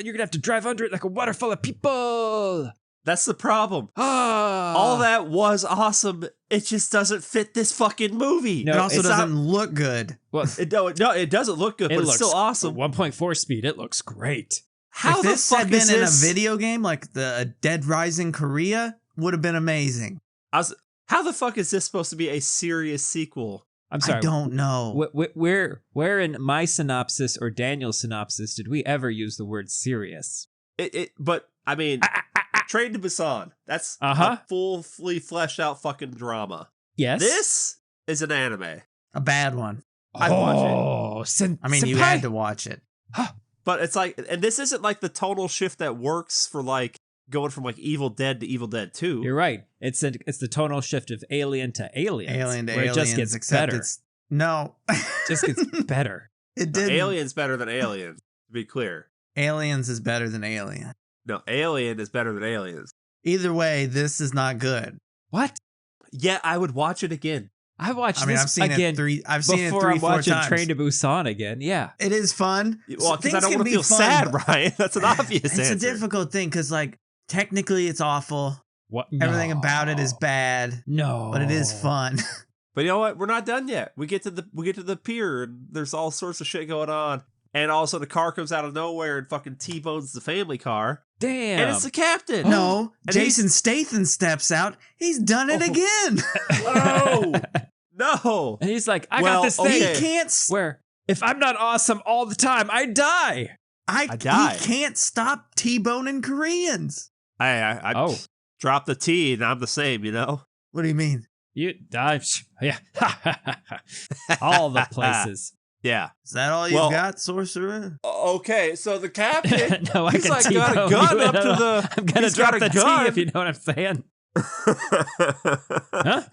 B: you're gonna have to drive under it like a waterfall of people.
C: That's the problem. All that was awesome. It just doesn't fit this fucking movie.
A: No, it also doesn't look good.
C: Well, it doesn't look good, but it's still awesome.
B: 1.4 speed. It looks great.
C: How
A: if
C: the
A: this
C: fuck
A: had been
C: is
A: in
C: this?
A: a video game like the Dead Rising Korea, would have been amazing.
C: How the fuck is this supposed to be a serious sequel?
B: I'm sorry.
A: I don't know.
B: Where in my synopsis or Daniel's synopsis did we ever use the word serious?
C: But I mean, Train to Busan. That's a fully fleshed out fucking drama.
B: Yes.
C: This is an anime.
A: A bad one.
C: I'd watch it.
A: You had to watch it.
C: But it's like, and this isn't like the tonal shift that works for like going from like Evil Dead to Evil Dead 2.
B: You're right. It's the tonal shift of Alien to Aliens.
A: Alien to
B: where
A: Aliens.
B: It just gets better.
A: No.
B: Just gets better.
A: It did.
C: Alien's better than Aliens, to be clear.
A: Aliens is better than Alien.
C: No, Alien is better than Aliens.
A: Either way, this is not good.
B: What?
C: Yeah, I would watch it again.
B: I watched
A: I mean,
B: this
A: I've seen
B: again
A: it three. I've seen it
B: before
A: 3,
B: I'm
A: 4
B: watching
A: times.
B: Train to Busan again. Yeah.
A: It is fun.
C: Well, because I
A: Things
C: don't
A: can
C: want to
A: be
C: feel
A: fun,
C: sad,
A: but
C: Ryan. That's an obvious
A: It's
C: answer.
A: a difficult thing because, like, technically it's awful.
B: What?
A: Everything
B: No.
A: about it is bad,
B: No.
A: but it is fun.
C: But you know what? We're not done yet. We get to the pier, and there's all sorts of shit going on. And also the car comes out of nowhere and fucking T-bones the family car.
B: Damn.
C: And it's the captain.
A: No,
C: And
A: Jason Statham steps out. He's done it again.
C: No. No.
B: And he's like, I
C: Well,
B: got this
C: okay.
B: thing
A: He can't.
B: where if I'm not awesome all the time, I die.
C: I die.
A: He can't stop T-boning Koreans.
C: I
B: Oh.
C: drop the T and I'm the same, you know?
A: What do you mean?
B: You die. Yeah. All the places.
C: Yeah.
A: Is that all you've
C: Well-
A: got, sorcerer?
C: Okay, so the captain,
B: No, I
C: he's
B: can
C: like got a
B: T-bone
C: gun
B: you
C: up
B: at
C: to
B: all.
C: the...
B: I'm gonna
C: he's
B: drop
C: got a
B: the
C: gun.
B: T if you know what I'm saying.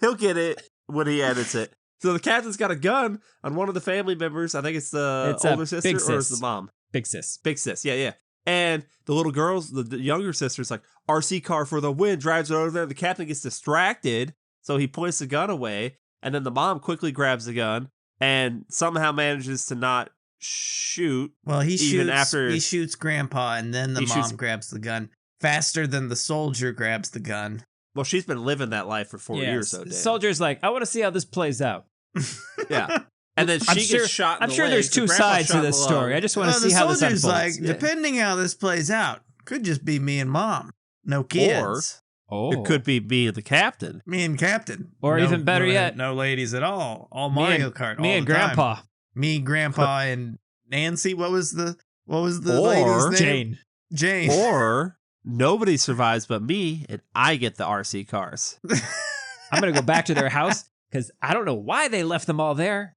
C: He'll get it when he edits it. So the captain's got a gun on one of the family members. I think it's the
B: It's a
C: older sister
B: big
C: or is
B: sis.
C: the mom?
B: Big sis.
C: Big sis, yeah. And the little girls, the younger sister's like, RC car for the win, drives it over there. The captain gets distracted, so he points the gun away. And then the mom quickly grabs the gun and somehow manages to not shoot.
A: Well, he
C: Even
A: shoots.
C: after-
A: He shoots Grandpa, and then the
C: He
A: mom
C: shoots-
A: grabs the gun faster than the soldier grabs the gun.
C: Well, she's been living that life for 4 years, though,
B: The
C: Dan.
B: soldier's like, I want to see how this plays out.
C: Yeah. And then
B: I'm
C: she
B: sure-
C: gets shot in
B: I'm
C: the
B: sure
C: leg,
B: there's
C: so
B: two
C: Grandpa's
B: sides
C: shot
B: to
C: in
B: this
C: the
B: story.
C: lung.
B: I just want to
A: the
B: see how this
A: soldier's
B: unfolds.
A: like, depending how this plays out, could just be me and mom. No kids.
B: Oh.
C: It could be me and the captain.
A: Me and Captain.
B: Or even better yet,
A: no ladies at all. All
B: me
A: Mario
B: and-
A: Kart.
B: me
A: all
B: and
A: the time.
B: Grandpa.
A: Me, Grandpa, and Nancy. What was the
C: Or
A: lady's name?
B: Jane.
A: Jane.
C: Or nobody survives but me, and I get the RC cars.
B: I'm going to go back to their house because I don't know why they left them all there.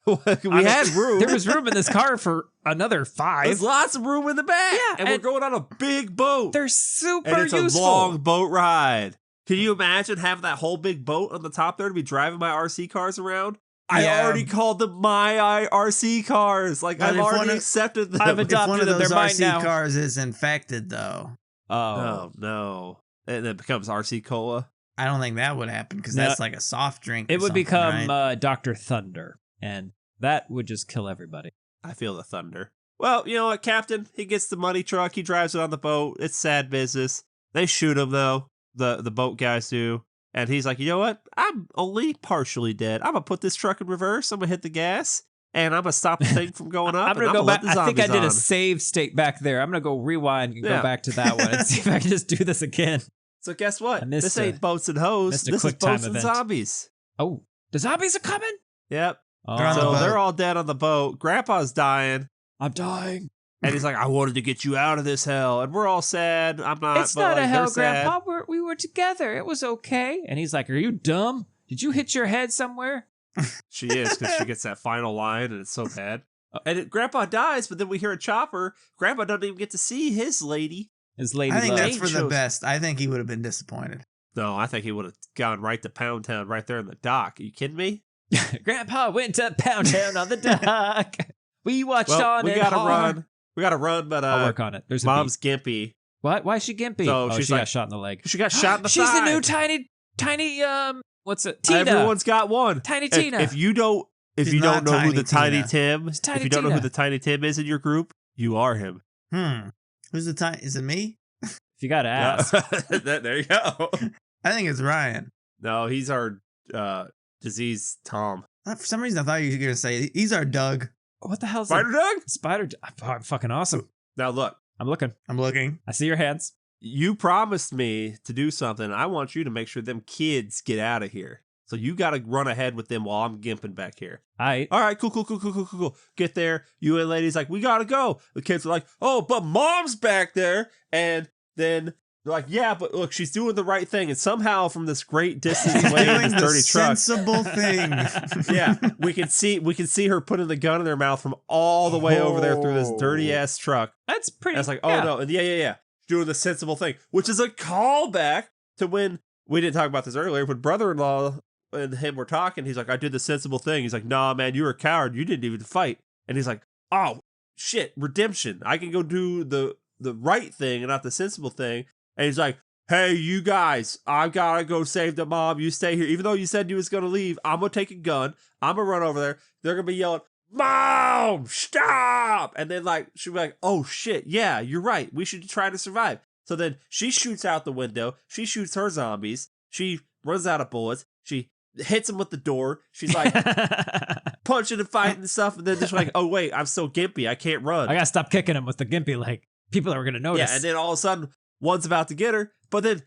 C: We had room.
B: There was room in this car for another 5.
C: There's lots of room in the back.
B: Yeah,
C: and we're
B: and-
C: going on a big boat.
B: They're super
C: And it's
B: useful.
C: a long boat ride. Can you imagine having that whole big boat on the top there to be driving my RC cars around? I
A: Yeah.
C: already called them my RC cars. Like,
A: But
C: I've
A: if
C: already
A: one of-
C: accepted them.
B: I've
A: If
B: adopted
A: one of
B: them,
A: those
B: they're mine
A: RC
B: now.
A: cars is infected, though,
C: Oh, no. And it becomes RC Cola.
A: I don't think that would happen because
B: No.
A: that's like a soft drink. or
B: It would
A: something,
B: become
A: right?
B: Dr. Thunder, and that would just kill everybody.
C: I feel the thunder. Well, you know what, Captain? He gets the money truck. He drives it on the boat. It's sad business. They shoot him, though. The boat guys do. And he's like, you know what? I'm only partially dead. I'm going to put this truck in reverse. I'm going to hit the gas. And I'm going to stop the thing from going up.
B: I'm gonna
C: and
B: go
C: I'm
B: back.
C: let the
B: I think I
C: zombies
B: did a
C: on.
B: save state back there. I'm gonna go rewind and
C: Yeah.
B: go back to that one and see if I can just do this again.
C: So guess what?
B: I missed
C: This
B: a-
C: ain't boats and hoes.
B: missed a
C: This is
B: quick time
C: boats and
B: event.
C: zombies.
B: Oh, the zombies are coming.
C: Yep.
B: Oh,
A: They're on the
C: So
A: boat.
C: they're all dead on the boat. Grandpa's dying.
B: I'm dying.
C: And he's like, I wanted to get you out of this hell. And we're all sad. I'm not.
B: It's
C: but
B: not
C: like,
B: a hell,
C: they're sad.
B: Grandpa. We were together. It was okay. And he's like, "Are you dumb? Did you hit your head somewhere?"
C: She is, because she gets that final line, and it's so bad. And Grandpa dies, but then we hear a chopper. Grandpa doesn't even get to see his lady.
B: His lady
A: I think
B: love.
A: that's for the
C: shows-
A: best. I think he would have been disappointed.
C: No, I think he would have gone right to Pound Town right there in the dock. Are you kidding me?
B: Grandpa went to Pound Town on the dock. We watched
C: Well,
B: on
C: we
B: and
C: gotta
B: hard.
C: run. We gotta run, but
B: I'll work on it. There's a
C: Mom's
B: beat.
C: gimpy.
B: What? Why is she gimpy?
C: So
B: oh,
C: she's
B: she
C: like-
B: got shot in the leg.
C: She got shot in the
B: She's
C: thigh.
B: the new tiny what's it? Tina.
C: Everyone's got one.
B: Tiny
C: If-
B: Tina.
C: If you don't, if
A: She's
C: you don't
A: not
C: know who
A: Tiny
C: the Tiny
A: Tina.
C: Tim,
B: It's Tiny
C: if you don't know who
B: Tina.
C: the Tiny Tim is in your group, you are him.
A: Who's the time? Is it me?
B: If you gotta ask.
C: There you go.
A: I think it's Ryan.
C: No, he's our disease Tom.
A: For some reason, I thought you were gonna say he's our Doug.
B: What the hell's
C: Spider
B: that?
C: Dog?
B: Spider. Oh, fucking awesome.
C: Now look,
B: I'm looking.
A: I'm looking.
B: I see your hands.
C: you promised me to do something. I want you to make sure them kids get out of here. So you got to run ahead with them while I'm gimping back here.
B: I
C: All right, cool. Get there. You and ladies like, we got to go. The kids are like, oh, but Mom's back there. And then they're like, yeah, but look, she's doing the right thing. And somehow from this great distance away in
A: Doing
C: this
A: the
C: dirty truck,
A: sensible thing.
C: yeah, we can see her putting the gun in their mouth from all the way over there through this dirty ass truck.
B: that's pretty.
C: And it's like, oh
B: yeah.
C: no, and yeah, doing the sensible thing, which is a callback to when we didn't talk about this earlier. When brother-in-law and him were talking, he's like, I did the sensible thing. He's like, nah, man, you were a coward. You didn't even fight. And he's like, oh, shit, redemption. I can go do the right thing and not the sensible thing. And he's like, hey, you guys, I gotta go save the mom. You stay here. Even though you said you was gonna leave, I'm gonna take a gun. I'm gonna run over there. They're gonna be yelling, Mom, stop! And then like she'll be like, oh shit, yeah, you're right. We should try to survive. So then she shoots out the window. She shoots her zombies. She runs out of bullets. She hits him with the door. She's like punching and fighting and stuff. And then just like, oh wait, I'm so gimpy. I can't run.
B: I gotta stop kicking him with the gimpy leg. People are gonna notice.
C: Yeah, and then all of a sudden, one's about to get her, but then,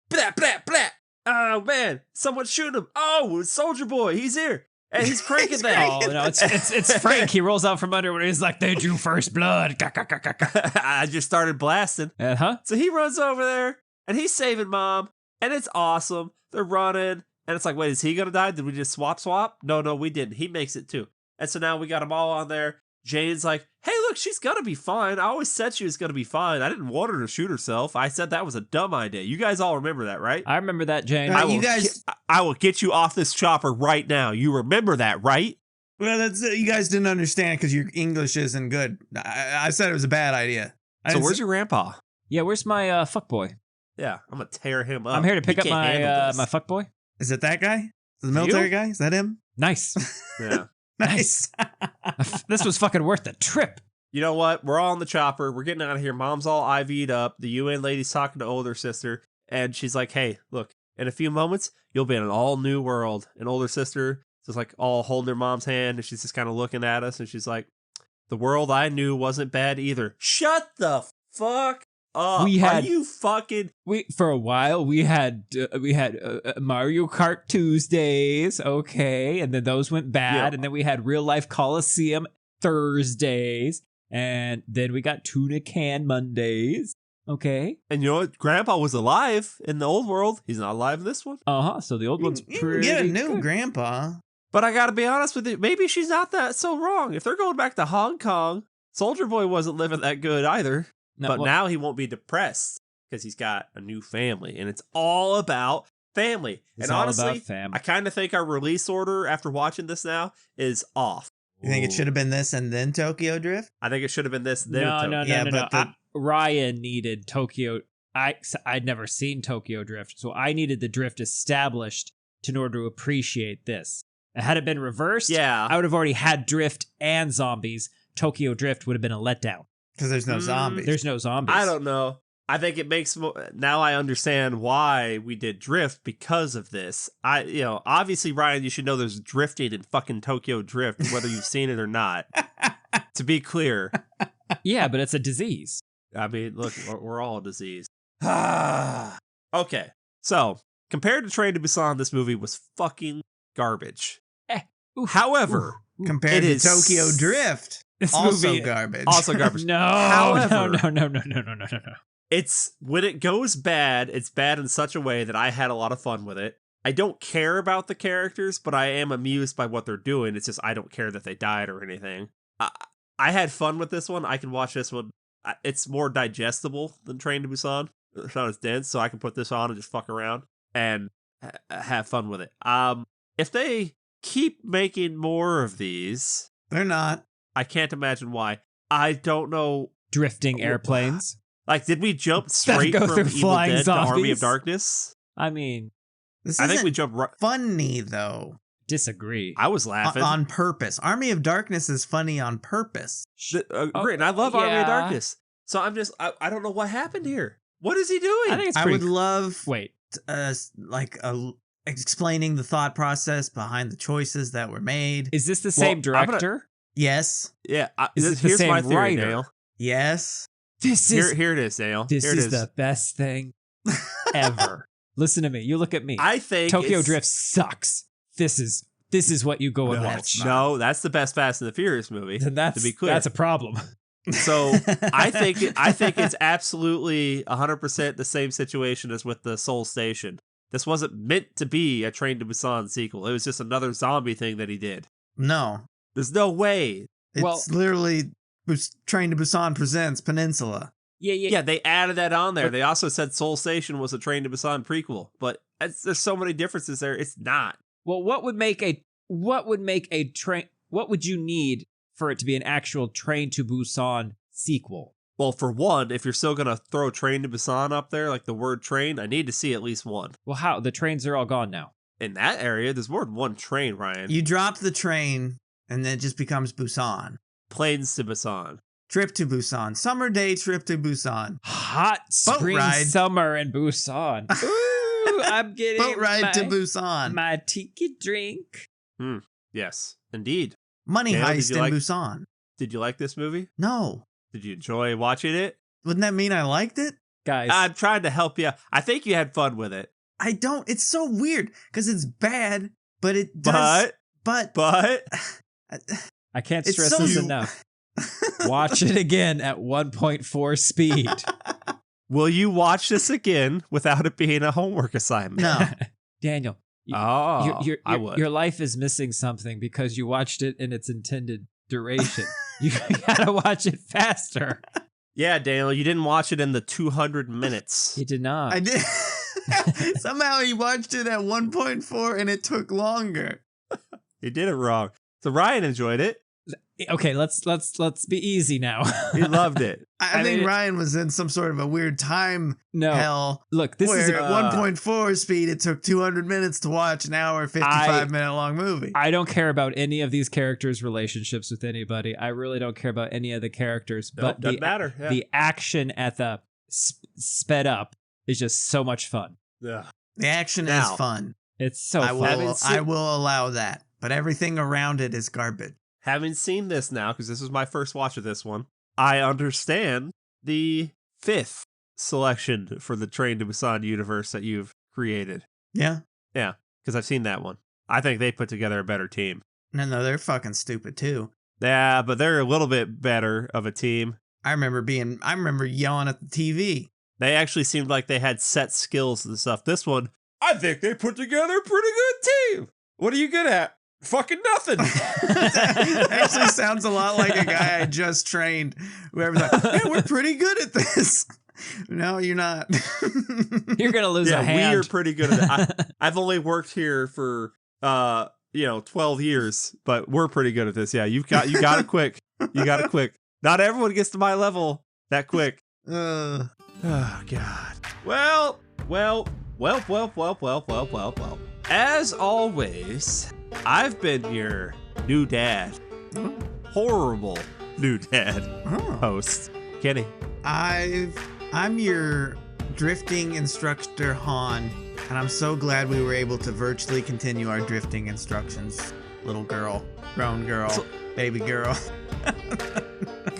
C: blah, blah, blah. Oh man, someone's shooting him. Oh, it's Soldier Boy. He's here. And he's cranking that.
B: Oh no, it's Frank. He rolls out from under when he's like, they drew first blood.
C: I just started blasting. So he runs over there and he's saving Mom, and it's awesome. They're running, and it's like, wait, is he gonna die? Did we just swap? No, we didn't. He makes it too. And so now we got them all on there. Jane's like, hey, look, she's gonna be fine. I always said she was gonna be fine. I didn't want her to shoot herself. I said that was a dumb idea. You guys all remember that, right?
B: I remember that, Jane.
C: I will get you off this chopper right now. You remember that, right?
A: Well, that's you guys didn't understand because your English isn't good. I said it was a bad idea.
C: So where's your grandpa?
B: Yeah, where's my fuckboy?
C: Yeah, I'm gonna tear him up.
B: I'm here to pick up my fuckboy.
A: Is it that guy? The military guy? Is that him?
B: Nice.
C: Yeah.
A: Nice.
B: This was fucking worth the trip.
C: You know what? We're all on the chopper. We're getting out of here. Mom's all IV'd up. The UN lady's talking to older sister, and she's like, hey, look, in a few moments, you'll be in an all new world. And older sister is like all holding her mom's hand, and she's just kind of looking at us, and she's like, the world I knew wasn't bad either. Shut the fuck up. Are you fucking...
B: For a while, we had Mario Kart Tuesdays, okay, and then those went bad, and then we had Real Life Coliseum Thursdays, and then we got Tuna Can Mondays, okay.
C: And you know what? Grandpa was alive in the old world. He's not alive in this one.
B: So the old one's pretty
A: get a new
B: good.
A: grandpa.
C: But I gotta be honest with you, maybe she's not that so wrong. If they're going back to Hong Kong, Soldier Boy wasn't living that good either. No, but now he won't be depressed because he's got a new family, and it's all about family.
B: It's
C: and
B: all
C: honestly,
B: about family.
C: I kind of think our release order after watching this now is off.
A: You think it should have been this and then Tokyo Drift?
C: I think it should have been this. Then
B: No. Ryan needed Tokyo. I'd never seen Tokyo Drift, so I needed the drift established in order to appreciate this. Had it been reversed, I would have already had drift and zombies. Tokyo Drift would have been a letdown.
A: Because there's no zombies.
B: There's no zombies.
C: I don't know. I think it makes now I understand why we did drift because of this. Obviously, Ryan, you should know there's drifting in fucking Tokyo Drift, whether you've seen it or not. To be clear.
B: Yeah, but it's a disease.
C: I mean, look, we're all a disease. Okay, so compared to Train to Busan, this movie was fucking garbage. However,
A: compared to Tokyo Drift,
B: this
A: also
B: movie,
A: garbage.
C: Also garbage.
B: No.
C: It's when it goes bad, it's bad in such a way that I had a lot of fun with it. I don't care about the characters, but I am amused by what they're doing. It's just I don't care that they died or anything. I had fun with this one. I can watch this one. It's more digestible than Train to Busan. It's not as dense, so I can put this on and just fuck around and have fun with it. If they keep making more of these...
A: They're not.
C: I can't imagine why. I don't know.
B: Drifting airplanes.
C: Like, did we jump straight from Evil Dead to Army of Darkness?
B: I mean...
C: I think we jumped right...
A: funny, though.
B: Disagree.
C: I was laughing.
A: On purpose. Army of Darkness is funny on purpose.
C: Great, and I love Army of Darkness. So I'm just... I don't know what happened here. What is he doing?
B: I think it's
A: I would love...
B: Wait.
A: Explaining the thought process behind the choices that were made.
B: Is this the same director?
A: Yes.
C: Yeah.
B: Is this the
C: here's
B: same
C: my theory,
B: writer?
C: Dale.
A: Yes.
C: Here it is, Dale.
B: This is the best thing ever. Listen to me. You look at me.
C: I think
B: Tokyo Drift sucks. This is what you go and watch.
C: No, that's the best Fast and the Furious movie.
B: Then to be clear, that's a problem.
C: So I think it's absolutely 100% the same situation as with the Seoul Station. This wasn't meant to be a Train to Busan sequel. It was just another zombie thing that he did.
A: No.
C: There's no way.
A: It's literally Train to Busan presents Peninsula.
C: Yeah, they added that on there. They also said Seoul Station was a Train to Busan prequel, but there's so many differences there. It's not.
B: Well, what would you need for it to be an actual Train to Busan sequel.
C: Well, for one, if you're still going to throw Train to Busan up there, like the word train, I need to see at least one.
B: Well, how? The trains are all gone now.
C: In that area, there's more than one train, Ryan.
A: You drop the train, and then it just becomes Busan.
C: Planes to Busan.
A: Trip to Busan. Summer day trip to Busan.
B: Hot spring summer in Busan. Ooh, I'm getting
A: boat ride to Busan.
B: My tiki drink.
C: Yes, indeed.
A: Money heist in Busan.
C: Did you like this movie?
A: No.
C: Did you enjoy watching it?
A: Wouldn't that mean I liked it?
B: Guys,
C: I'm trying to help you. I think you had fun with it.
A: I don't. It's so weird because it's bad, but it does. But
B: I can't stress this enough. Watch it again at 1.4 speed.
C: Will you watch this again without it being a homework assignment?
A: No.
B: Daniel,
C: I would.
B: Your life is missing something because you watched it in its intended duration. You gotta watch it faster.
C: Yeah, Daniel, you didn't watch it in the 200 minutes.
B: You did not.
A: I did. Somehow he watched it at 1.4 and it took longer.
C: He did it wrong. So Ryan enjoyed it.
B: Okay, let's be easy now.
C: He loved it.
A: I think Ryan was in some sort of a weird time hell.
B: Look, this is
A: at 1.4 speed. It took 200 minutes to watch an hour 55-minute long movie.
B: I don't care about any of these characters' relationships with anybody. I really don't care about any of the characters.
C: Nope,
B: but
C: doesn't matter. Yeah.
B: The action at the sped up is just so much fun.
C: Yeah.
A: The action is fun.
B: It's so fun.
A: I will allow that, but everything around it is garbage.
C: Having seen this now, because this was my first watch of this one, I understand the 5th selection for the Train to Busan universe that you've created.
A: Yeah?
C: Yeah, because I've seen that one. I think they put together a better team.
A: No, they're fucking stupid too.
C: Yeah, but they're a little bit better of a team.
A: I remember yelling at the TV.
C: They actually seemed like they had set skills and stuff. This one, I think they put together a pretty good team. What are you good at? Fucking nothing.
A: Actually sounds a lot like a guy I just trained. Whoever's like, yeah, we're pretty good at this. No, you're not.
B: You're gonna lose a hand.
C: We are pretty good at it. I've only worked here for 12 years, but we're pretty good at this. Yeah, you got it quick. You got it quick. Not everyone gets to my level that quick. Oh God. Well. As always, I've been your new dad, horrible new dad host, Kenny.
A: I'm your drifting instructor, Han, and I'm so glad we were able to virtually continue our drifting instructions. Little girl, grown girl, baby girl.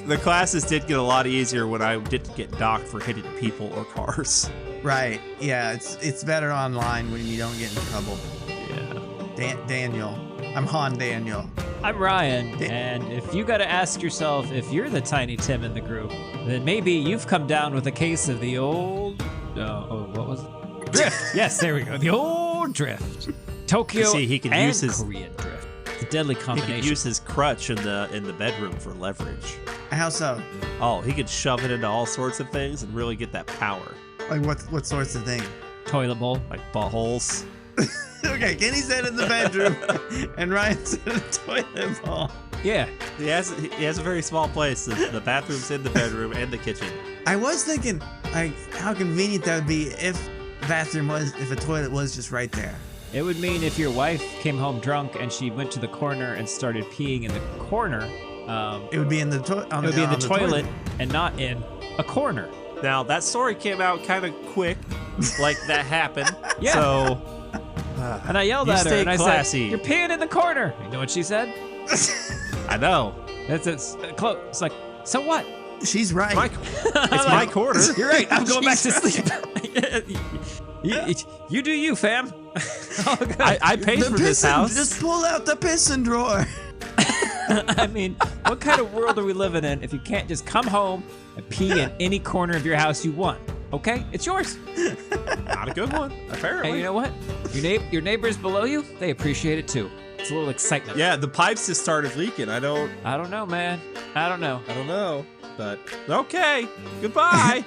C: The classes did get a lot easier when I didn't get docked for hitting people or cars.
A: Right. Yeah, it's better online when you don't get in trouble.
C: Yeah.
A: Daniel. I'm Han Daniel.
B: I'm Ryan, and if you gotta ask yourself if you're the Tiny Tim in the group, then maybe you've come down with a case of the old... what was it? Drift! Yes, there we go. The old drift. Tokyo
C: he can
B: and
C: use his
B: Korean drift. It's a deadly combination.
C: He could use his crutch in the bedroom for leverage.
A: How so?
C: Oh, he could shove it into all sorts of things and really get that power.
A: Like what sorts of things?
B: Toilet bowl.
C: Like buttholes.
A: Okay, Kenny said in the bedroom, and Ryan said a toilet bowl.
B: Yeah.
C: He has a very small place. The bathroom's in the bedroom and the kitchen.
A: I was thinking, like, how convenient that would be if a toilet was just right there.
B: It would mean if your wife came home drunk and she went to the corner and started peeing in the corner,
A: it would be in the
B: toilet and not in a corner.
C: Now that story came out kind of quick, like that happened.
B: Yeah.
C: So.
B: And I yelled at her and I
C: classy.
B: said, "You're peeing in the corner." You know what she said?
C: I know.
B: It's close. It's like, so what?
A: She's right.
C: It's my corner.
B: You're right. I'm going back to sleep. You do you, fam. Oh,
C: I paid for this house.
A: Just pull out the piston drawer.
B: I mean, what kind of world are we living in if you can't just come home and pee in any corner of your house you want? Okay, it's yours.
C: Not a good one, apparently.
B: And you know what? Your neighbors below you, they appreciate it too. It's a little excitement.
C: Yeah, the pipes just started leaking. I don't
B: know, man. I don't know.
C: But okay. Goodbye.